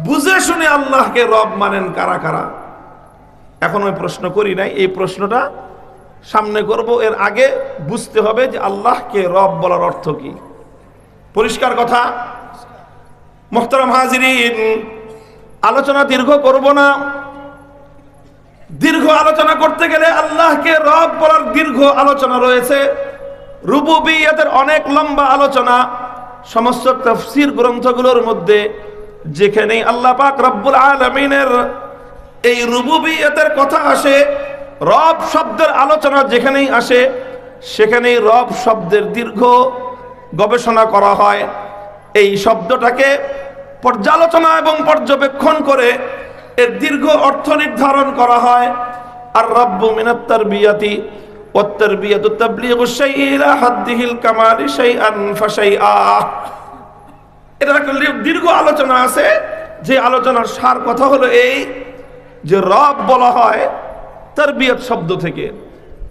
বুঝে শুনে আল্লাহকে রব মানেন কারা কারা? এখন ওই প্রশ্ন করি নাই, এই প্রশ্নটা সামনে করব। এর আগে বুঝতে হবে যে আল্লাহকে রব বলার অর্থ কি। পরিষ্কার কথা? মুহতারাম হাজিরিন, আলোচনা দীর্ঘ করব না। দীর্ঘ আলোচনা করতে গেলে আল্লাহকে রব বলার দীর্ঘ আলোচনা রয়েছে, রুবুবিয়তের অনেক লম্বা আলোচনা। সমস্ত তাফসীর গ্রন্থগুলোর মধ্যে যেখানেই আল্লাহ পাক রব্বুল আলামিনের এই রুবুবিয়তের কথা আসে, রব শব্দের আলোচনা যেখানেই আসে, সেখানেই রব শব্দের দীর্ঘ গবেষণা করা হয়। এই শব্দটাকে পর্যালোচনা এবং পর্যবেক্ষণ করে এর দীর্ঘ অর্থ নির্ধারণ করা হয়। আর রাব্বু মিনাত তারবিয়াতি ওয়াত তারবিয়াতু তাবলীগু শাইই ইলা হাদ্দিহিল কামালি শাইআন ফাশাইআ। এটা একটা দীর্ঘ আলোচনা আছে, যে আলোচনার সার কথা হলো এই যে রব বলা হয় তারবিয়াত শব্দ থেকে।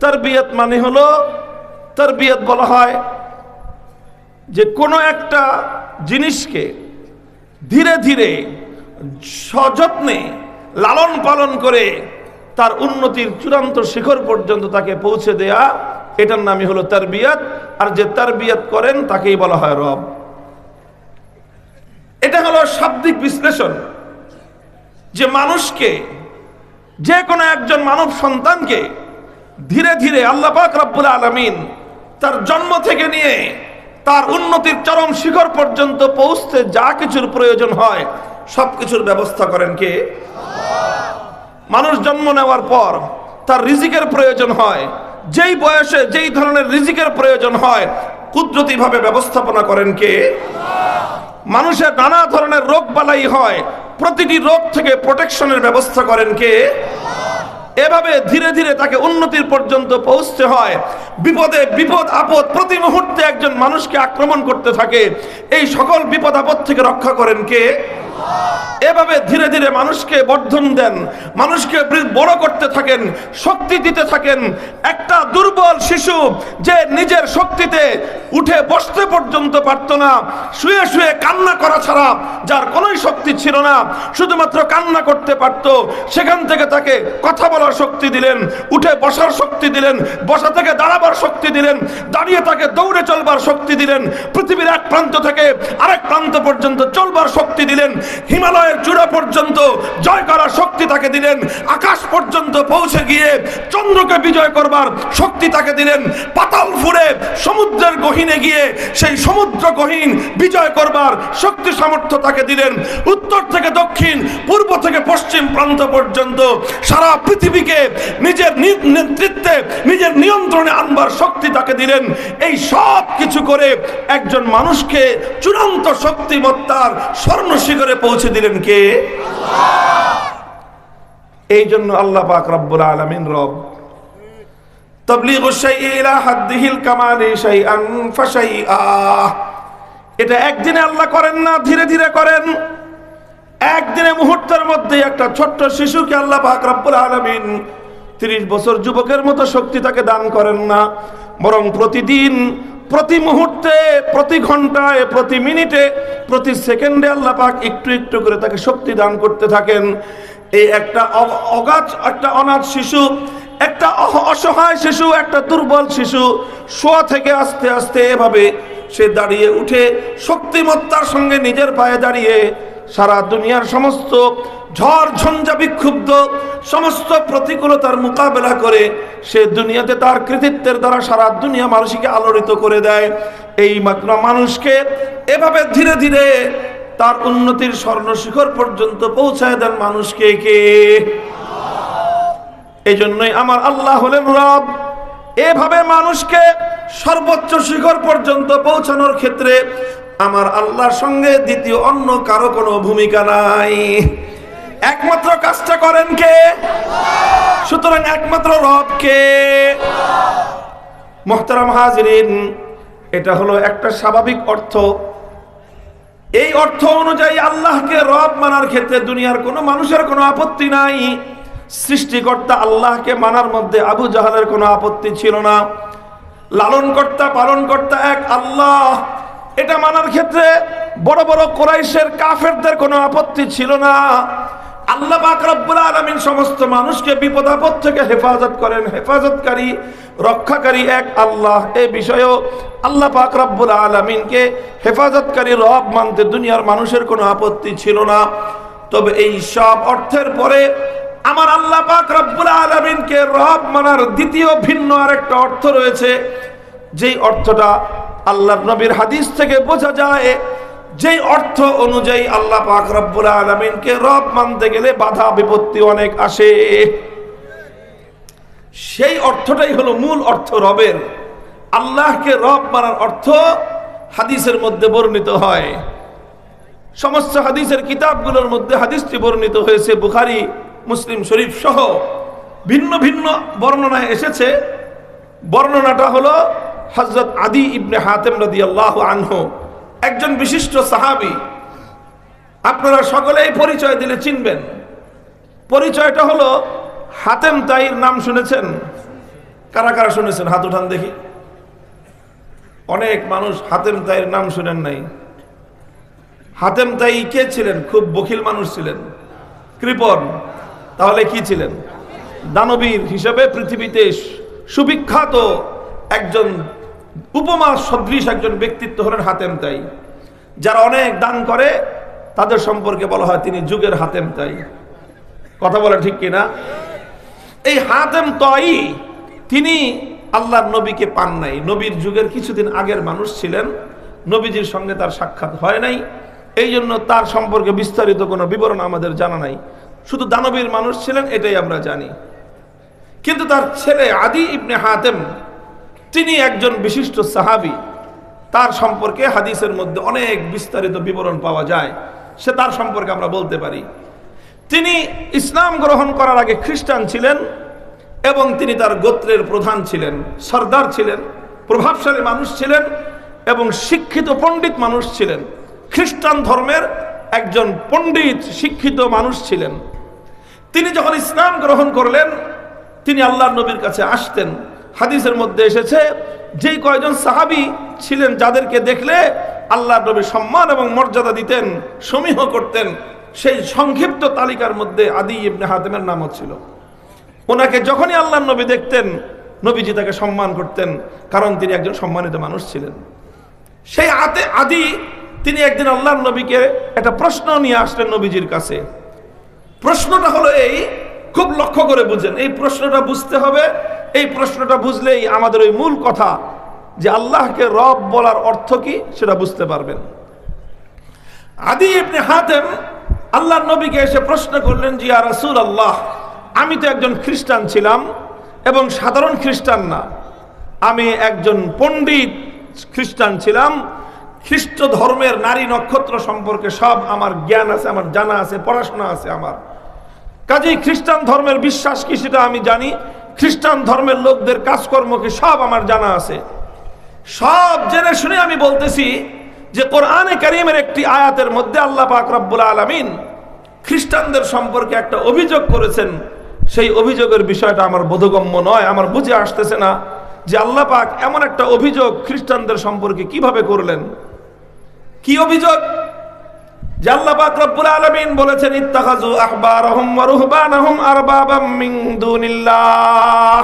তারবিয়াত মানে হলো, তারবিয়াত বলা হয় যে কোনো একটা জিনিসকে ধীরে ধীরে সযত্নে লালন পালন করে তার উন্নতির চূড়ান্ত শিখর পর্যন্ত তাকে পৌঁছে দেয়া, এটার নামই হলো তারবিয়াত। আর যে তারবিয়াত করেন তাকেই বলা হয় রব। এটা হলো শাব্দিক বিশ্লেষণ, যে মানুষকে, যে কোনো একজন মানব সন্তানকে ধীরে ধীরে আল্লাহ পাক রব্বুল আলামিন তার জন্ম থেকে নিয়ে তার উন্নতির চরম শিখর পর্যন্ত পৌঁছতে যা কিছুর প্রয়োজন হয় সবকিছুর ব্যবস্থা করেন কে? মানুষ জন্ম নেওয়ার পর তার রিজিকের প্রয়োজন হয়, যেই বয়সে যেই ধরনের রিজিকের প্রয়োজন হয় কুদরতিভাবে ব্যবস্থাপনা করেন কে? মানুষের নানা ধরনের রোগ বালাই হয়, প্রতিটি রোগ থেকে প্রোটেকশনের ব্যবস্থা করেন কে? এভাবে ধীরে ধীরে তাকে উন্নতির পর্যন্ত পৌঁছতে হয়। বিপদে বিপদ আপদ প্রতি মুহূর্তে একজন মানুষকে আক্রমণ করতে থাকে, এই সকল বিপদ আপদ থেকে রক্ষা করেন কে? এভাবে ধীরে ধীরে মানুষকে বর্ধন দেন, মানুষকে বড় করতে থাকেন, শক্তি দিতে থাকেন। একটা দুর্বল শিশু যে নিজের শক্তিতে উঠে বসতে পর্যন্ত পারত না, শুয়ে শুয়ে কান্না করা ছাড়া যার কোনোই শক্তি ছিল না, শুধুমাত্র কান্না করতে পারত, সেখান থেকে তাকে কথা বলার শক্তি দিলেন, উঠে বসার শক্তি দিলেন, বসা থেকে দাঁড়াবার শক্তি দিলেন, দাঁড়িয়ে তাকে দৌড়ে চলবার শক্তি দিলেন, পৃথিবীর এক প্রান্ত থেকে আরেক প্রান্ত পর্যন্ত চলবার শক্তি দিলেন, হিমালয়ের চূড়া পর্যন্ত জয় করার শক্তি তাকে দিলেন, আকাশ পর্যন্ত পৌঁছে গিয়ে চন্দ্রকে বিজয় করবার শক্তি তাকে দিলেন, পাতাল ফুঁড়ে সমুদ্রের গহীনে গিয়ে সেই সমুদ্র গহীন বিজয় করবার শক্তি সামর্থ্য তাকে দিলেন, উত্তর থেকে দক্ষিণ, পূর্ব থেকে পশ্চিম প্রান্ত পর্যন্ত সারা পৃথিবীকে নিজের নেতৃত্বে, নিজের নিয়ন্ত্রণে আনবার শক্তি তাকে দিলেন। এই সব কিছু করে একজন মানুষকে চূড়ান্ত শক্তিমত্তার স্বর্ণ শিখরে পৌঁছে দিলেন কে? এই জন্য আল্লাহ পাক রব্বুল আলামিন রব। তাবলীগুশ শাইই ইলা হাদ্দিহিল কামালি শাইআন ফাশাইআ, এটা একদিনে আল্লাহ করেন না, ধীরে ধীরে করেন। একদিনে মুহূর্তের মধ্যে একটা ছোট্ট শিশুকে আল্লাহ পাক রব্বুল আলামিন 30 বছর যুবকের মতো শক্তি তাকে দান করেন না, বরং প্রতিদিন, প্রতি মুহূর্তে, প্রতি ঘন্টায়, প্রতি মিনিটে, প্রতি সেকেন্ডে আল্লাহ পাক একটু একটু করে তাকে শক্তি দান করতে থাকেন। এই একটা একটা অনাথ শিশু, একটা অসহায় শিশু, একটা দুর্বল শিশু শোয়া থেকে আস্তে আস্তে এভাবে সে দাঁড়িয়ে উঠে শক্তিমত্তার সঙ্গে নিজের পায়ে দাঁড়িয়ে সারা দুনিয়ার সমস্ত ঝড় ঝঞ্ঝা বিক্ষুব্ধ সমস্ত প্রতিকূলতার মোকাবেলা করে সে দুনিয়াতে তার কৃতিত্বের দ্বারা সারা দুনিয়া মানুষকে আলোড়িত করে দেয়। এই মাত্র মানুষকে এভাবে ধীরে ধীরে তার উন্নতির স্বর্ণ শিখর পর্যন্ত পৌঁছায় দেন মানুষকে কে? এই জন্যই আমার আল্লাহ হলেন রব। এভাবে মানুষকে সর্বোচ্চ শিখর পর্যন্ত পৌঁছানোর ক্ষেত্রে আমার আল্লাহর সঙ্গে দ্বিতীয় অন্য কারো কোনো ভূমিকা নাই। একমাত্র কাজটা করেন কে? সুতরাং একমাত্র রব কে? মুহতারাম হাজিরিন, এটা হলো একটা স্বাভাবিক অর্থ। এই অর্থ অনুযায়ী আল্লাহকে রব মানার ক্ষেত্রে দুনিয়ার কোনো মানুষের কোনো আপত্তি নাই। সৃষ্টিকর্তা আল্লাহকে মানার মধ্যে আবু জাহালের কোনো আপত্তি ছিল না। লালনকর্তা পালনকর্তা এক আল্লাহ, এটা মানার ক্ষেত্রে বড় বড় কুরাইশের কাফেরদের কোনো আপত্তি ছিল না। আল্লাহ পাক রব্বুল আলামিন সমস্ত মানুষকে বিপদ আপদ থেকে হেফাজত করেন, হেফাজতকারী রক্ষাকারী এক আল্লাহ। এই বিষয়েও আল্লাহ পাক রব্বুল আলামিনকে হেফাজতকারী রব মানতে দুনিয়ার মানুষের কোনো আপত্তি ছিল না। তবে এই সব অর্থের পরে আমার আল্লাহ পাক রব্বুল আলামিনকে রব মানার দ্বিতীয় ভিন্ন আরেকটা অর্থ রয়েছে, যেই অর্থটা আল্লাহর নবীর হাদিস থেকে বোঝা যায়। যেই অর্থ অনুযায়ী আল্লাহ পাক রব্বুল আলামিনকে রব মানতে গেলে বাধা বিপত্তি অনেক আসে, সেই অর্থটাই হলো মূল অর্থ রবের। আল্লাহকে রব মানার অর্থ হাদিসের মধ্যে বর্ণিত হয়। সমস্ত হাদিসের কিতাবগুলোর মধ্যে হাদিসটি বর্ণিত হয়েছে, বুখারী মুসলিম শরীফ সহ ভিন্ন ভিন্ন বর্ণনায় এসেছে। বর্ণনাটা হলো হযরত আদি ইবনে হাতেম রাদিয়াল্লাহু আনহু, একজন বিশিষ্ট সাহাবী। আপনারা সকলেই পরিচয় দিলে চিনবেন। পরিচয়টা হলো হাতেম তাইর নাম শুনেছেন? কারা কারা শুনেছেন হাত উঠান দেখি। অনেক মানুষ হাতেম তাইর নাম শুনেন নাই। হাতেম তাই কে ছিলেন? খুব বখিল মানুষ ছিলেন, কৃপণ। তাহলে কি ছিলেন? দানবীর হিসেবে পৃথিবীতে সুবিখ্যাত একজন উপমা সদৃশ একজন ব্যক্তিত্ব হলেন হাতেম তাই। যারা অনেক দান করে তাদের সম্পর্কে বলা হয় তিনি যুগের হাতেম তাই। কথা বলে ঠিক কিনা? এই হাতেম তাই তিনি আল্লাহর নবীকে পান নাই। নবীর যুগের কিছুদিন আগের মানুষ ছিলেন, নবীজির সঙ্গে তার সাক্ষাৎ হয় নাই। এই জন্য তার সম্পর্কে বিস্তারিত কোনো বিবরণ আমাদের জানা নাই। শুধু দানবীর মানুষ ছিলেন এটাই আমরা জানি। কিন্তু তার ছেলে আদি ইবনে হাতেম তিনি একজন বিশিষ্ট সাহাবী। তার সম্পর্কে হাদিসের মধ্যে অনেক বিস্তারিত বিবরণ পাওয়া যায়, সে তার সম্পর্কে আমরা বলতে পারি। তিনি ইসলাম গ্রহণ করার আগে খ্রিস্টান ছিলেন এবং তিনি তার গোত্রের প্রধান ছিলেন, সর্দার ছিলেন, প্রভাবশালী মানুষ ছিলেন এবং শিক্ষিত পণ্ডিত মানুষ ছিলেন। খ্রিস্টান ধর্মের একজন পণ্ডিত শিক্ষিত মানুষ ছিলেন। তিনি যখন ইসলাম গ্রহণ করলেন, তিনি আল্লাহর নবীর কাছে আসতেন। হাদিসের মধ্যে এসেছে যেই কয়জন সাহাবী ছিলেন যাদেরকে দেখলে আল্লাহর নবী সম্মান এবং মর্যাদা দিতেন, সমীহ করতেন, সেই সংক্ষিপ্ত তালিকার মধ্যে আদি ইবনে হাতেমের নামও ছিল। ওনাকে যখনই আল্লাহর নবী দেখতেন, নবীজি তাকে সম্মান করতেন, কারণ তিনি একজন সম্মানিত মানুষ ছিলেন। সেই আদি তিনি একদিন আল্লাহর নবীকে একটা প্রশ্ন নিয়ে আসলেন নবীজির কাছে। প্রশ্নটা হলো এই, খুব লক্ষ্য করে বুঝেন, এই প্রশ্নটা বুঝতে হবে। এই প্রশ্নটা বুঝলেই আমাদের ওই মূল কথা যে আল্লাহকে রব বলার অর্থ কি সেটা বুঝতে পারবেন। আদি ইবনে হাতেম আল্লাহর নবীকে এসে প্রশ্ন করলেন, যে ইয়া রাসূলুল্লাহ, আমি তো একজন খ্রিস্টান ছিলাম, এবং সাধারণ খ্রিস্টান না, আমি একজন পণ্ডিত খ্রিস্টান ছিলাম। খ্রিস্ট ধর্মের নারী নক্ষত্র সম্পর্কে সব আমার জ্ঞান আছে, আমার জানা আছে, পড়াশোনা আছে আমার। কাজেই খ্রিস্টান ধর্মের বিশ্বাস কি সেটা আমি জানি, খ্রিস্টান ধর্মের লোকদের কাজকর্ম কি সব আমার জানা আছে। সব জেনে শুনে আমি বলতেছি যে কোরআনে কারীমের একটি আয়াতের মধ্যে আল্লাহ পাক রব্বুল আলামিন খ্রিস্টানদের সম্পর্কে একটা অভিযোগ করেছেন। সেই অভিযোগের বিষয়টা আমার বোধগম্য নয়, আমার বুঝে আসতেছে না যে আল্লাহ পাক এমন একটা অভিযোগ খ্রিস্টানদের সম্পর্কে কিভাবে করলেন। কি অভিযোগ? যে আল্লাহ পাক রব্বুল আলামিন বলেছেন, ইত্তাখাযু আহবারহুম ওয়া রুহবানাহুম আরবাবাম মিন দুনিল্লাহ,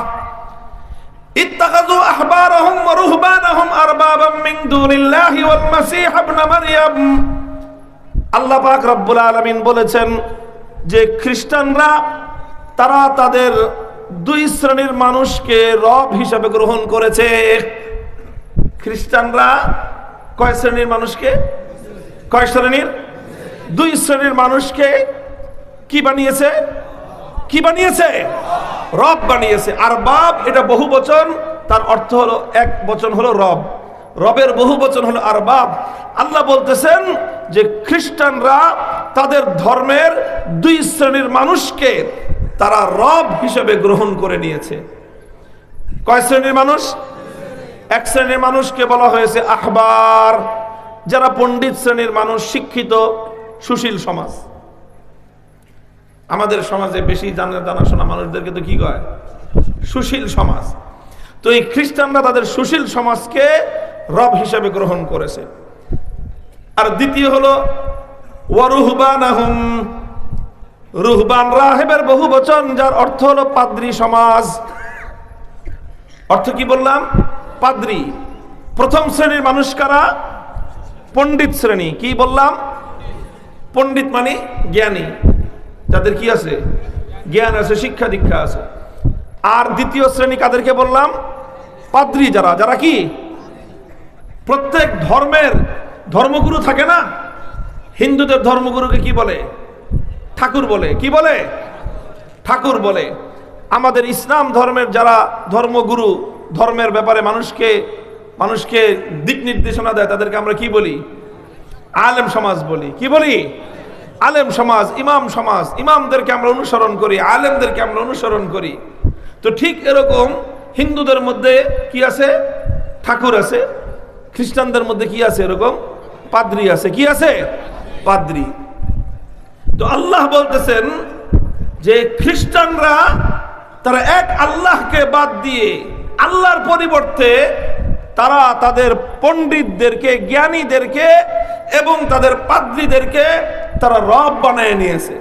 ইত্তাখাযু আহবারহুম ওয়া রুহবানাহুম আরবাবাম মিন দুনিল্লাহি ওয়াল মাসীহ ইবনে মারইয়াম। আল্লাহ পাক রব্বুল আলামিন বলেছেন যে খ্রিস্টানরা তারা তাদের দুই শ্রেণীর মানুষকে রব হিসাবে গ্রহণ করেছে। খ্রিস্টানরা কয় শ্রেণীর মানুষকে? কয় শ্রেণীর? দুই শ্রেণীর মানুষকে কি বানিয়েছে? কি বানিয়েছে? রব বানিয়েছে। আর বাব এটা বহু বচন, তার অর্থ হলো এক বচন হলো রব, রবের বহু বচন হলো আরবাব। আল্লাহ বলতেছেন যে খ্রিস্টানরা তাদের ধর্মের দুই শ্রেণীর মানুষকে তারা রব হিসেবে গ্রহণ করে নিয়েছে। কয় শ্রেণীর মানুষ? এক শ্রেণীর মানুষকে বলা হয়েছে আহবার, যারা পণ্ডিত শ্রেণীর মানুষ, শিক্ষিত সুশীল সমাজ। আমাদের সমাজে বেশি জানাশোনা মানুষদেরকে তো কি কয়? সুশীল সমাজ। তো এই খ্রিস্টানরা তাদের সুশীল সমাজকে রব হিসেবে গ্রহণ করেছে। আর দ্বিতীয় হলো ওয়ারুহবানাহুম, রুহবান রাহেবের বহু বচন, যার অর্থ হলো পাদ্রী সমাজ। অর্থ কি বললাম? পাদ্রী। প্রথম শ্রেণীর মানুষ কারা? পণ্ডিত শ্রেণী। কি বললাম? পণ্ডিত মানে জ্ঞানী, যাদের কি আছে? জ্ঞান আছে, শিক্ষা দীক্ষা আছে। আর দ্বিতীয় শ্রেণী কাদেরকে বললাম? পাদ্রী, যারা যারা কি প্রত্যেক ধর্মের ধর্মগুরু থাকে না? হিন্দুদের ধর্মগুরুকে কি বলে? ঠাকুর বলে। কি বলে? ঠাকুর বলে। আমাদের ইসলাম ধর্মের যারা ধর্মগুরু, ধর্মের ব্যাপারে মানুষকে দিক নির্দেশনা দেয়, তাদেরকে আমরা কি বলি? আলেম সমাজ বলি। কি বলি? আলেম সমাজ, ইমাম সমাজ। ইমামদেরকে আমরা অনুসরণ করি, আলেমদেরকে আমরা অনুসরণ করি। তো ঠিক এরকম হিন্দুদের মধ্যে কি আছে? ঠাকুর আছে। খ্রিস্টানদের মধ্যে কি আছে? এরকম পাদ্রী আছে। কি আছে? পাদ্রী। তো আল্লাহ বলতেছেন যে খ্রিস্টানরা তারা এক আল্লাহকে বাদ দিয়ে আল্লাহর পরিবর্তে তারা তাদের পণ্ডিতদেরকে, জ্ঞানীদেরকে এবং তাদের পাদ্রীদেরকে তারা রব বানিয়ে নিয়েছে।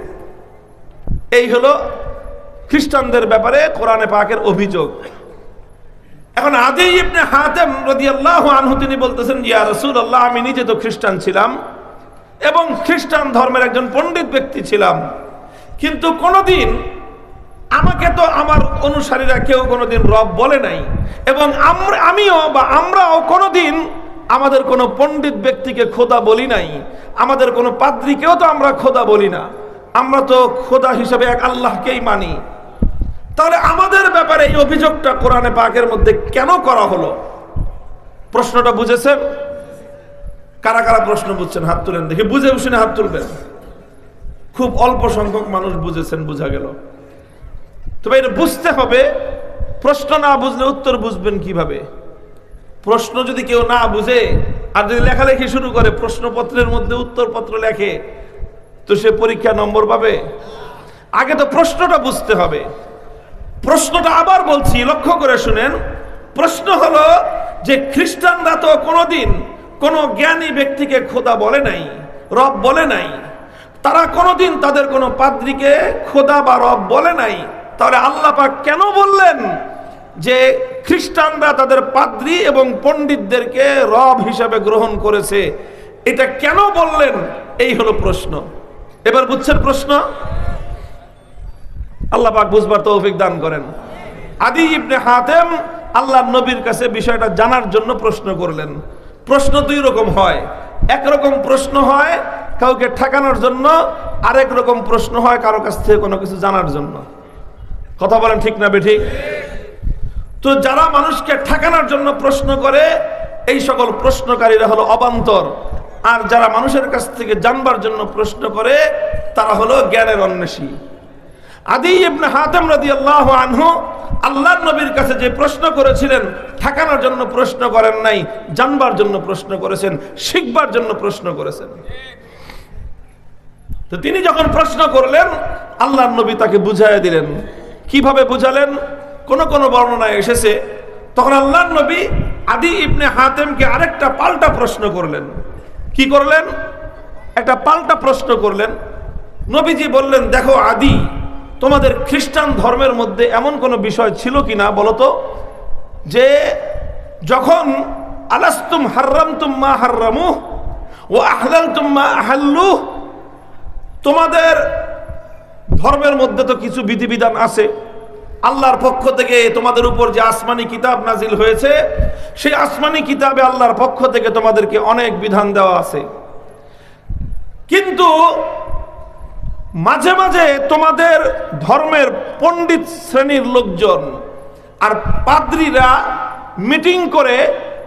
এই হলো খ্রিস্টানদের ব্যাপারে কোরআনে পাকের অভিযোগ। এখন আদি ইবনে হাতেম রাদিয়াল্লাহু আনহু তিনি বলতেছেন, ইয়া রাসূলুল্লাহ, আমি নিজে তো খ্রিস্টান ছিলাম এবং খ্রিস্টান ধর্মের একজন পণ্ডিত ব্যক্তি ছিলাম, কিন্তু কোনোদিন আমাকে তো আমার অনুসারীরা কেউ কোনোদিন রব বলে নাই, এবং আমরাও কোনোদিন আমাদের কোনো পণ্ডিত ব্যক্তিকে খোদা বলি নাই, আমাদের কোনো পাদ্রীকেও তো আমরা খোদা বলি না, আমরা তো খোদা হিসেবে এক আল্লাহকেই মানি। তাহলে আমাদের ব্যাপারে এই অভিযোগটা কোরআনে পাকের মধ্যে কেন করা হলো? প্রশ্নটা বুঝেছেন? কারা কারা প্রশ্ন বুঝছেন? হাত তুলেন দেখি। বুঝে শুনে হাত তুলবেন। খুব অল্প সংখ্যক মানুষ বুঝেছেন, বোঝা গেল। তবে এটা বুঝতে হবে। প্রশ্ন না বুঝলে উত্তর বুঝবেন কিভাবে? প্রশ্ন যদি কেউ না বুঝে আর যদি লেখালেখি শুরু করে, প্রশ্নপত্রের মধ্যে উত্তরপত্র লেখে, তো সে পরীক্ষা নম্বর পাবে? আগে তো প্রশ্নটা বুঝতে হবে। প্রশ্নটা আবার বলছি, লক্ষ্য করে শুনেন। প্রশ্ন হলো যে খ্রিস্টানরা তো কোনোদিন কোনো জ্ঞানী ব্যক্তিকে খোদা বলে নাই, রব বলে নাই। তারা কোনোদিন তাদের কোনো পাদ্রীকে খোদা বা রব বলে নাই। তাহলে আল্লাহ পাক কেন বললেন যে খ্রিস্টানরা তাদের পাদ্রী এবং পণ্ডিতদেরকে রব হিসাবে গ্রহণ করেছে? এটা কেন বললেন? এই হলো প্রশ্ন। এবার বুঝছেন প্রশ্ন? আল্লাহ পাক বুঝবার তৌফিক দান করেন। আদি ইবনে হাতেম আল্লাহর নবীর কাছে বিষয়টা জানার জন্য প্রশ্ন করলেন। প্রশ্ন দুই রকম হয়। একরকম প্রশ্ন হয় কাউকে ঠেকানোর জন্য, আরেক রকম প্রশ্ন হয় কারো কাছ থেকে কোনো কিছু জানার জন্য। কথা বলেন ঠিক না বেঠিক? তো যারা মানুষকে ঠেকানোর জন্য প্রশ্ন করে এই সকল প্রশ্নকারীরা হলো অবান্তর, আর যারা মানুষের কাছ থেকে জানবার জন্য প্রশ্ন করে তারা হলো জ্ঞানের অন্বেষী। আদি ইবনে হাতেম রাদিয়াল্লাহু আনহু আল্লাহর নবীর কাছে যে প্রশ্ন করেছিলেন, ঠেকানোর জন্য প্রশ্ন করেন নাই, জানবার জন্য প্রশ্ন করেছেন, শিখবার জন্য প্রশ্ন করেছেন। তো তিনি যখন প্রশ্ন করলেন, আল্লাহর নবী তাকে বুঝাইয়া দিলেন। কিভাবে বুঝালেন? কোন কোন বর্ণনায় এসেছে তখন আল্লাহর নবী আদি ইবনে হাতেমকে আরেকটা পাল্টা প্রশ্ন করলেন। কি করলেন? একটা পাল্টা প্রশ্ন করলেন। নবীজি বললেন, দেখো আদি, তোমাদের খ্রিস্টান ধর্মের মধ্যে এমন কোনো বিষয় ছিল কিনা বলতো, যে যখন আলাস্তুম হাররামতুম মা হাররামু ও আহলালতুম মা আহাল্লু, তোমাদের ধর্মের মধ্যে তো কিছু বিধিবিধান আছে। আল্লাহর পক্ষ থেকে তোমাদের উপর যে আসমানি কিতাব নাজিল হয়েছে, সেই আসমানি কিতাবে আল্লাহর পক্ষ থেকে তোমাদেরকে অনেক বিধান দেওয়া আছে। কিন্তু মাঝে মাঝে তোমাদের ধর্মের পণ্ডিত শ্রেণীর লোকজন আর পাদ্রীরা মিটিং করে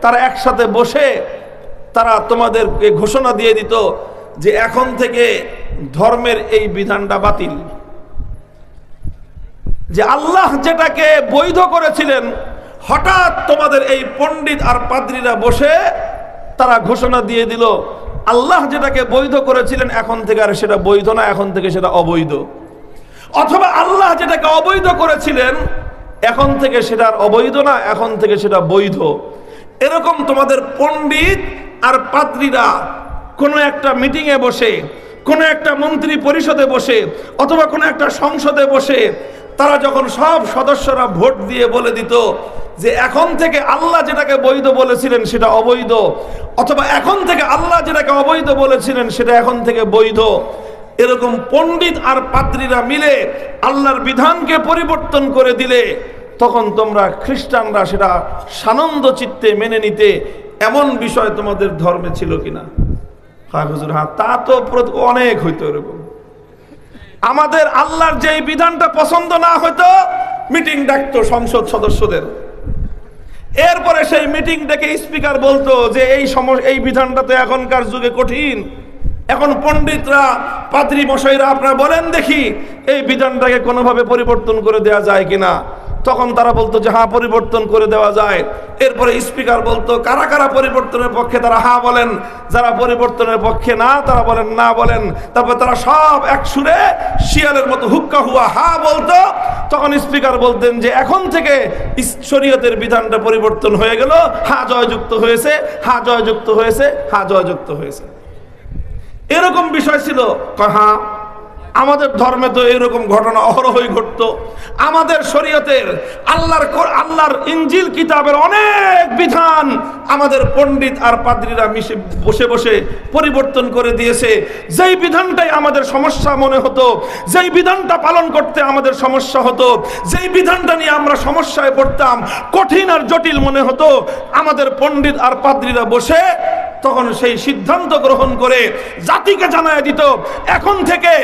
তারা একসাথে বসে তারা তোমাদেরকে ঘোষণা দিয়ে দিত যে এখন থেকে ধর্মের এই বিধানটা বাতিল। যে আল্লাহ যেটাকে বৈধ করেছিলেন, হঠাৎ তোমাদের এই পণ্ডিত আর পাদ্রীরা বসে তারা ঘোষণা দিয়ে দিল আল্লাহ যেটাকে বৈধ করেছিলেন এখন থেকে আর সেটা বৈধ না, এখন থেকে সেটা অবৈধ। অথবা আল্লাহ যেটাকে অবৈধ করেছিলেন এখন থেকে সেটা আর অবৈধ না, এখন থেকে সেটা বৈধ। এরকম তোমাদের পণ্ডিত আর পাদ্রীরা কোনো একটা মিটিংয়ে বসে, কোনো একটা মন্ত্রী পরিষদে বসে, অথবা কোনো একটা সংসদে বসে তারা যখন সব সদস্যরা ভোট দিয়ে বলে দিত যে এখন থেকে আল্লাহ যেটাকে বৈধ বলেছিলেন সেটা অবৈধ, অথবা এখন থেকে আল্লাহ যেটাকে অবৈধ বলেছিলেন সেটা এখন থেকে বৈধ, এরকম পণ্ডিত আর পাদ্রীরা মিলে আল্লাহর বিধানকে পরিবর্তন করে দিলে তখন তোমরা খ্রিস্টানরা সেটা সানন্দ চিত্তে মেনে নিতে, এমন বিষয় তোমাদের ধর্মে ছিল কিনা? হ্যাঁ হুজুর, হ্যাঁ তা তো অনেক হইতো এরকম। আমাদের আল্লাহর যে বিধানটা পছন্দ না হইতো মিটিং ডাকতো সংসদ সদস্যদের। এরপরে সেই মিটিং ডেকে স্পিকার বলতো যে এই বিধানটা তো এখনকার যুগে কঠিন, এখন পণ্ডিতরা পাদ্রী মশাইরা আপনারা বলেন দেখি এই বিধানটাকে কোনোভাবে পরিবর্তন করে দেওয়া যায় কিনা। তখন তারা বলতো যে হ্যাঁ পরিবর্তন করে দেওয়া যায়। এরপরে স্পিকার বলতো কারা কারা পরিবর্তনের পক্ষে, তারা হ্যাঁ বলেন, যারা পরিবর্তনের পক্ষে না তারা বলেন না বলেন। তারপর তারা সব এক সুরে শিয়ালের মতো হুক্কা হুয়া হা বলতো। তখন স্পিকার বলতেন যে এখন থেকে শরীয়তের বিধানটা পরিবর্তন হয়ে গেল, হা জয়যুক্ত হয়েছে, হা জয়যুক্ত হয়েছে, হা জয়যুক্ত হয়েছে। এরকম বিষয় ছিল। হ্যাঁ আমাদের ধর্মে তো এরকম ঘটনা অহরহই ঘটতো। আমাদের শরীয়তের আল্লাহর ইনজিল কিতাবের অনেক বিধান আমাদের পণ্ডিত আর পাদ্রীরা মিশে বসে বসে পরিবর্তন করে দিয়েছে। যেই বিধানটাই আমাদের সমস্যা মনে হতো, যেই বিধানটা পালন করতে আমাদের সমস্যা হতো, যেই বিধানটা নিয়ে আমরা সমস্যায় পড়তাম, কঠিন আর জটিল মনে হতো, আমাদের পণ্ডিত আর পাদ্রীরা বসে তখন সেই সিদ্ধান্ত গ্রহণ করে জাতিকে জানায় দিত এখন থেকে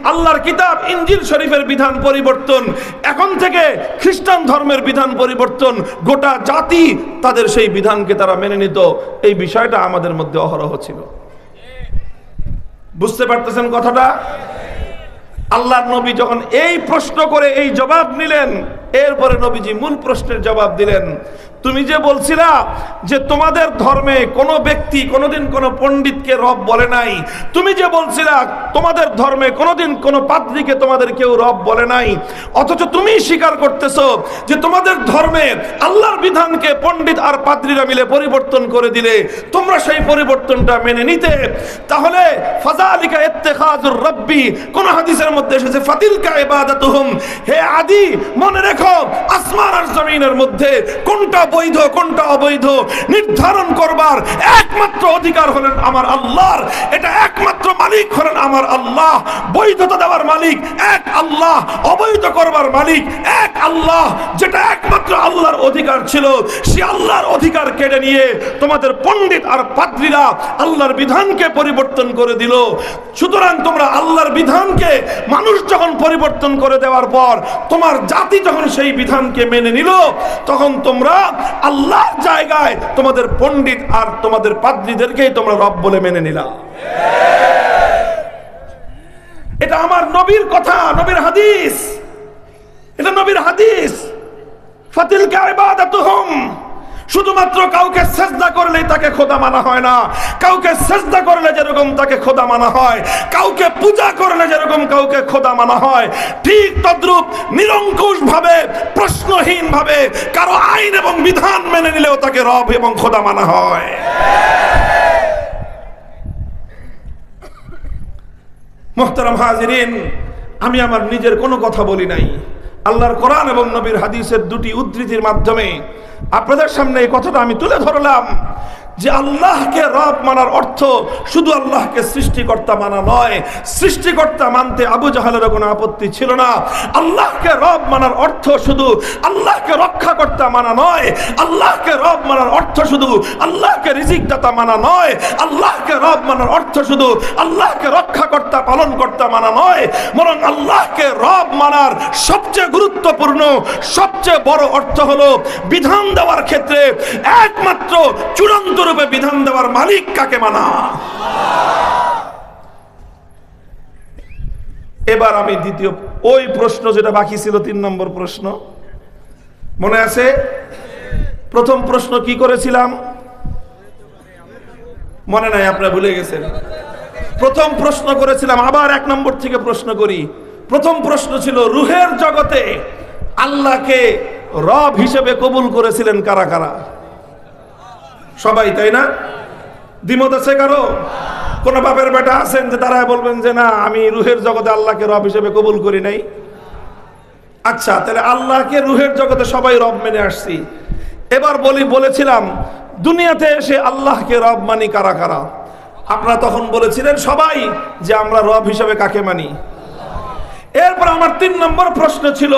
আল্লাহর কিতাব ইনজিল শরীফের বিধান পরিবর্তন, এখন থেকে খ্রিস্টান ধর্মের বিধান পরিবর্তন। গোটা জাতি তাদের সেই বিধানকে তারা মেনে নিত। এই বিষয়টা আমাদের মধ্যে অহরহ ছিল। বুঝতে পারতেছেন কথাটা? আল্লাহর নবী যখন এই প্রশ্ন করে এই জবাব নিলেন, এরপরে নবীজি মূল প্রশ্নের জবাব দিলেন। তুমি যে বলছিলা যে তোমাদের ধর্মে কোনো ব্যক্তি কোনোদিন কোনো পণ্ডিতকে রব বলে নাই, তুমি যে বলছিলা তোমাদের ধর্মে কোনোদিন কোনো পাদ্রীকে তোমাদের কেউ রব বলে নাই, অথচ তুমি স্বীকার করতেছো যে তোমাদের ধর্মে আল্লাহর বিধানকে পণ্ডিত আর পাদ্রীরা মিলে পরিবর্তন করে দিলে তোমরা সেই পরিবর্তনটা মেনে নিতে, তাহলে ফাযালিকা ইত্তিখাযুর রাব্বি, কোন হাদিসের মধ্যে এসেছে ফাতিলকা ইবাদাতুহুম। হে আদি, মনে রেখো আসমান আর জমিনের মধ্যে কোনটা বৈধ কোনটা অবৈধ নির্ধারণ করবার একমাত্র অধিকার হলেন আমার আল্লাহর। এটা একমাত্র মালিক হলেন আমার আল্লাহ। বৈধতা দেওয়ার মালিক এক আল্লাহ, অবৈধ করবার মালিক এক আল্লাহ। যেটা একমাত্র আল্লাহর অধিকার ছিল, সে আল্লাহর অধিকার কেড়ে নিয়ে তোমাদের পণ্ডিত আর পাদ্রীরা আল্লাহর বিধানকে পরিবর্তন করে দিল। সুতরাং তোমরা আল্লাহর বিধানকে মানুষ যখন পরিবর্তন করে দেওয়ার পর তোমার জাতি যখন সেই বিধানকে মেনে নিল, তখন তোমরা আল্লাহর জায়গায় তোমাদের পণ্ডিত আর তোমাদের পাদ্রীদেরকেই তোমরা রব বলে মেনে নিলা। এটা আমার নবীর কথা, নবীর হাদিস, এটা নবীর হাদিস। ফাতিলকা ইবাদাতুহুম, শুধুমাত্র কাউকে সেজদা করলেই তাকে খোদা মানা হয় না। কাউকে সেজদা করলে যেরকম তাকে খোদা মানা হয়, কাউকে পূজা করলে যেরকম কাউকে খোদা মানা হয়, ঠিক তদ্রূপ নিরঙ্কুশ ভাবে প্রশ্নহীন ভাবে কারো আইন এবং বিধান মেনে নিলেও তাকে রব এবং খোদা মানা হয়। মুহতারাম হাজিরিন, আমি আমার নিজের কোনো কথা বলি নাই, আল্লাহর কোরআন এবং নবীর হাদিসের দুটি উদ্ধৃতির মাধ্যমে আপনাদের সামনে এই কথাটা আমি তুলে ধরলাম যে আল্লাহকে রব মানার অর্থ শুধু আল্লাহকে সৃষ্টিকর্তা মানা নয়। সৃষ্টিকর্তা মানতে আবু জাহেলের কোনো আপত্তি ছিল না। আল্লাহকে রব মানার অর্থ শুধু আল্লাহকে রক্ষাকর্তা মানা নয়। আল্লাহকে রব মানার অর্থ শুধু আল্লাহকে রিজিকদাতা মানা নয়। আল্লাহকে রব মানার অর্থ শুধু আল্লাহকে রক্ষাকর্তা পালনকর্তা মানা নয়, বরং আল্লাহকে রব মানার সবচেয়ে গুরুত্বপূর্ণ সবচেয়ে বড় অর্থ হলো বিধান দেওয়ার ক্ষেত্রে একমাত্র চূড়ান্ত রূপে বিধান দেওয়ার মালিক কাকে মানা। এবার আমি দ্বিতীয় ওই প্রশ্ন যেটা বাকি ছিল 3 নম্বর প্রশ্ন মনে আছে? প্রথম প্রশ্ন কি করেছিলাম মনে নাই, আপনারা ভুলে গেছেন। প্রথম প্রশ্ন করেছিলাম, আবার 1 নম্বর থেকে প্রশ্ন করি। প্রথম প্রশ্ন ছিল রুহের জগতে আল্লাহকে রব হিসেবে কবুল করেছিলেন কারা কারা? সবাই, তাই না? দ্বিমত আছে কারো? কোন বাপের বেটা আছেন যে তারা বলবেন যে না, আমি রুহের জগতে আল্লাহকে রব হিসেবে কবুল করি নাই? আচ্ছা, তাহলে আল্লাহকে রুহের জগতে সবাই রব মেনে আসছি। এবার বলেছিলাম দুনিয়াতে এসে আল্লাহকে রব মানি কারা কারা? আপনারা তখন বলেছিলেন সবাই, যে আমরা রব হিসেবে কাকে মানি। এরপর আমার 3 নম্বর প্রশ্ন ছিল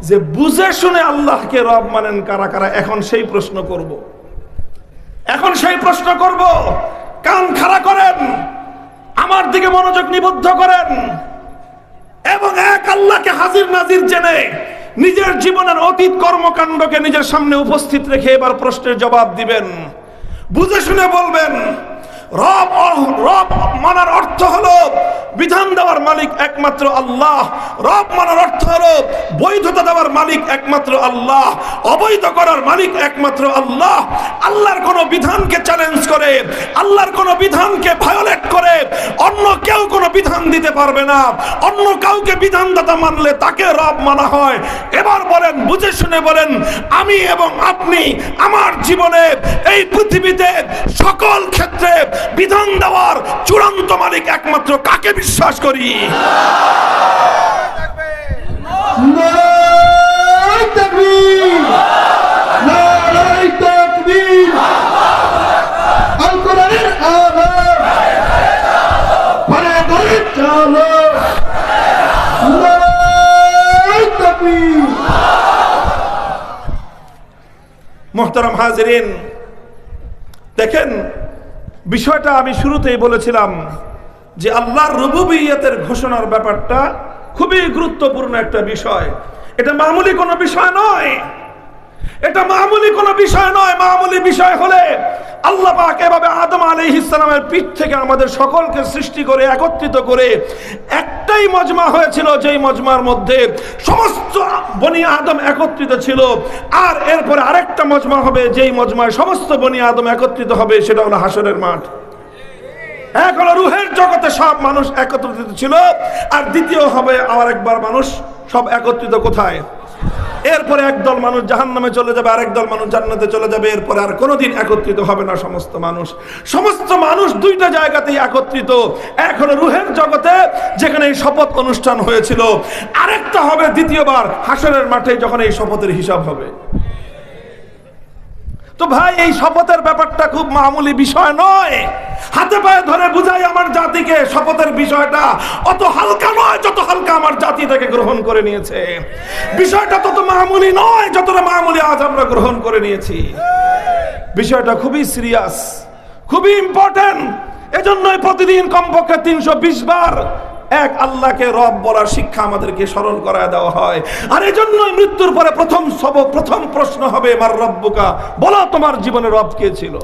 যে বুঝে শুনে আল্লাহকে রব মানেন কারা কারা? এখন সেই প্রশ্ন করব, এখন সেই প্রশ্ন করব। কান খাড়া করেন, আমার দিকে মনোযোগ নিবদ্ধ করেন এবং এক আল্লাহকে হাজির নাজির জেনে নিজের জীবনের অতীত কর্মকাণ্ডকে নিজের সামনে উপস্থিত রেখে এবার প্রশ্নের জবাব দিবেন। বুঝে শুনে বলবেন রব মানার অর্থ হলো বিধান দেওয়ার মালিক একমাত্র আল্লাহ। রব মানার অর্থ হলো বৈধতা দেওয়ার মালিক একমাত্র আল্লাহ, অবৈধ করার মালিক একমাত্র আল্লাহ। আল্লাহর কোন বিধানকে চ্যালেঞ্জ করে, আল্লাহর কোন বিধানকে ভায়োলেট করে অন্য কেউ কোনো বিধান দিতে পারবে না। অন্য কাউকে বিধানদাতা মানলে তাকে রব মানা হয়। এবার বলেন, বুঝে শুনে বলেন, আমি এবং আপনি আমার জীবনে এই পৃথিবীতে সকল ক্ষেত্রে বিধান দেওয়ার চূড়ান্ত মালিক একমাত্র কাকে বিশ্বাস করি? নারায়ে তাকবীর, নারায়ে তাকবীর। আল কোরআনের আলো পরে পরে চলো। নারায়ে তাকবীর। মুহতারাম হাজিরিন, দেখেন বিষয়টা আমি শুরুতেই বলেছিলাম যে আল্লাহর রুবুবিয়্যতের ঘোষণার ব্যাপারটা খুবই গুরুত্বপূর্ণ একটা বিষয়। এটা মামুলি কোনো বিষয় নয়, এটা মামুলি কোনো বিষয় নয়। মামুলি বিষয় হলে আল্লাহ পাক এভাবে আদম আলাইহিস সালামের পিঠ থেকে আমাদের সকলকে সৃষ্টি করে একত্রিত করে একটাই মজমা হয়েছিল, যেই মজমার মধ্যে সমস্ত বনি আদম একত্রিত ছিল। আর এরপরে আরেকটা মজমা হবে, যেই মজমায় সমস্ত বনি আদম একত্রিত হবে, সেটা হলো হাসরের মাঠ। এক হলো রুহের জগতে সব মানুষ একত্রিত ছিল, আর দ্বিতীয় হবে আবার একবার মানুষ সব একত্রিত কোথায়? এরপরে একদল মানুষ জাহান্নামে চলে যাবে, আরেক দল মানুষ জান্নাতে চলে যাবে। এরপরে আর কোনোদিন একত্রিত হবে না সমস্ত মানুষ দুইটা জায়গাতেই একত্রিত। এক হলো রুহের জগতে, যেখানে এই শপথ অনুষ্ঠান হয়েছিল, আরেকটা হবে দ্বিতীয়বার হাসরের মাঠে, যখন এই শপথের হিসাব হবে। তো ভাই, এই শপথের ব্যাপারটা খুব মামুলি বিষয় নয়। হাতে পায়ে ধরে বুঝাই আমার জাতিকে, শপথের বিষয়টা অত হালকা নয় যত হালকা আমার জাতি তাকে গ্রহণ করে নিয়েছে। বিষয়টা তত মামুলি নয় যতটা মামুলি আজ আমরা গ্রহণ করে নিয়েছি। বিষয়টা খুবই সিরিয়াস, খুবই ইম্পর্টেন্ট। এজন্যই প্রতিদিন কমপক্ষে 320 বার এক আল্লাহকে রব বলার শিক্ষা আমাদেরকে স্মরণ করায় দেওয়া হয়। আর এজন্যই মৃত্যুর পরে প্রথম প্রশ্ন হবে, মার রব্বুকা, বলো তোমার জীবনে রব কে ছিল।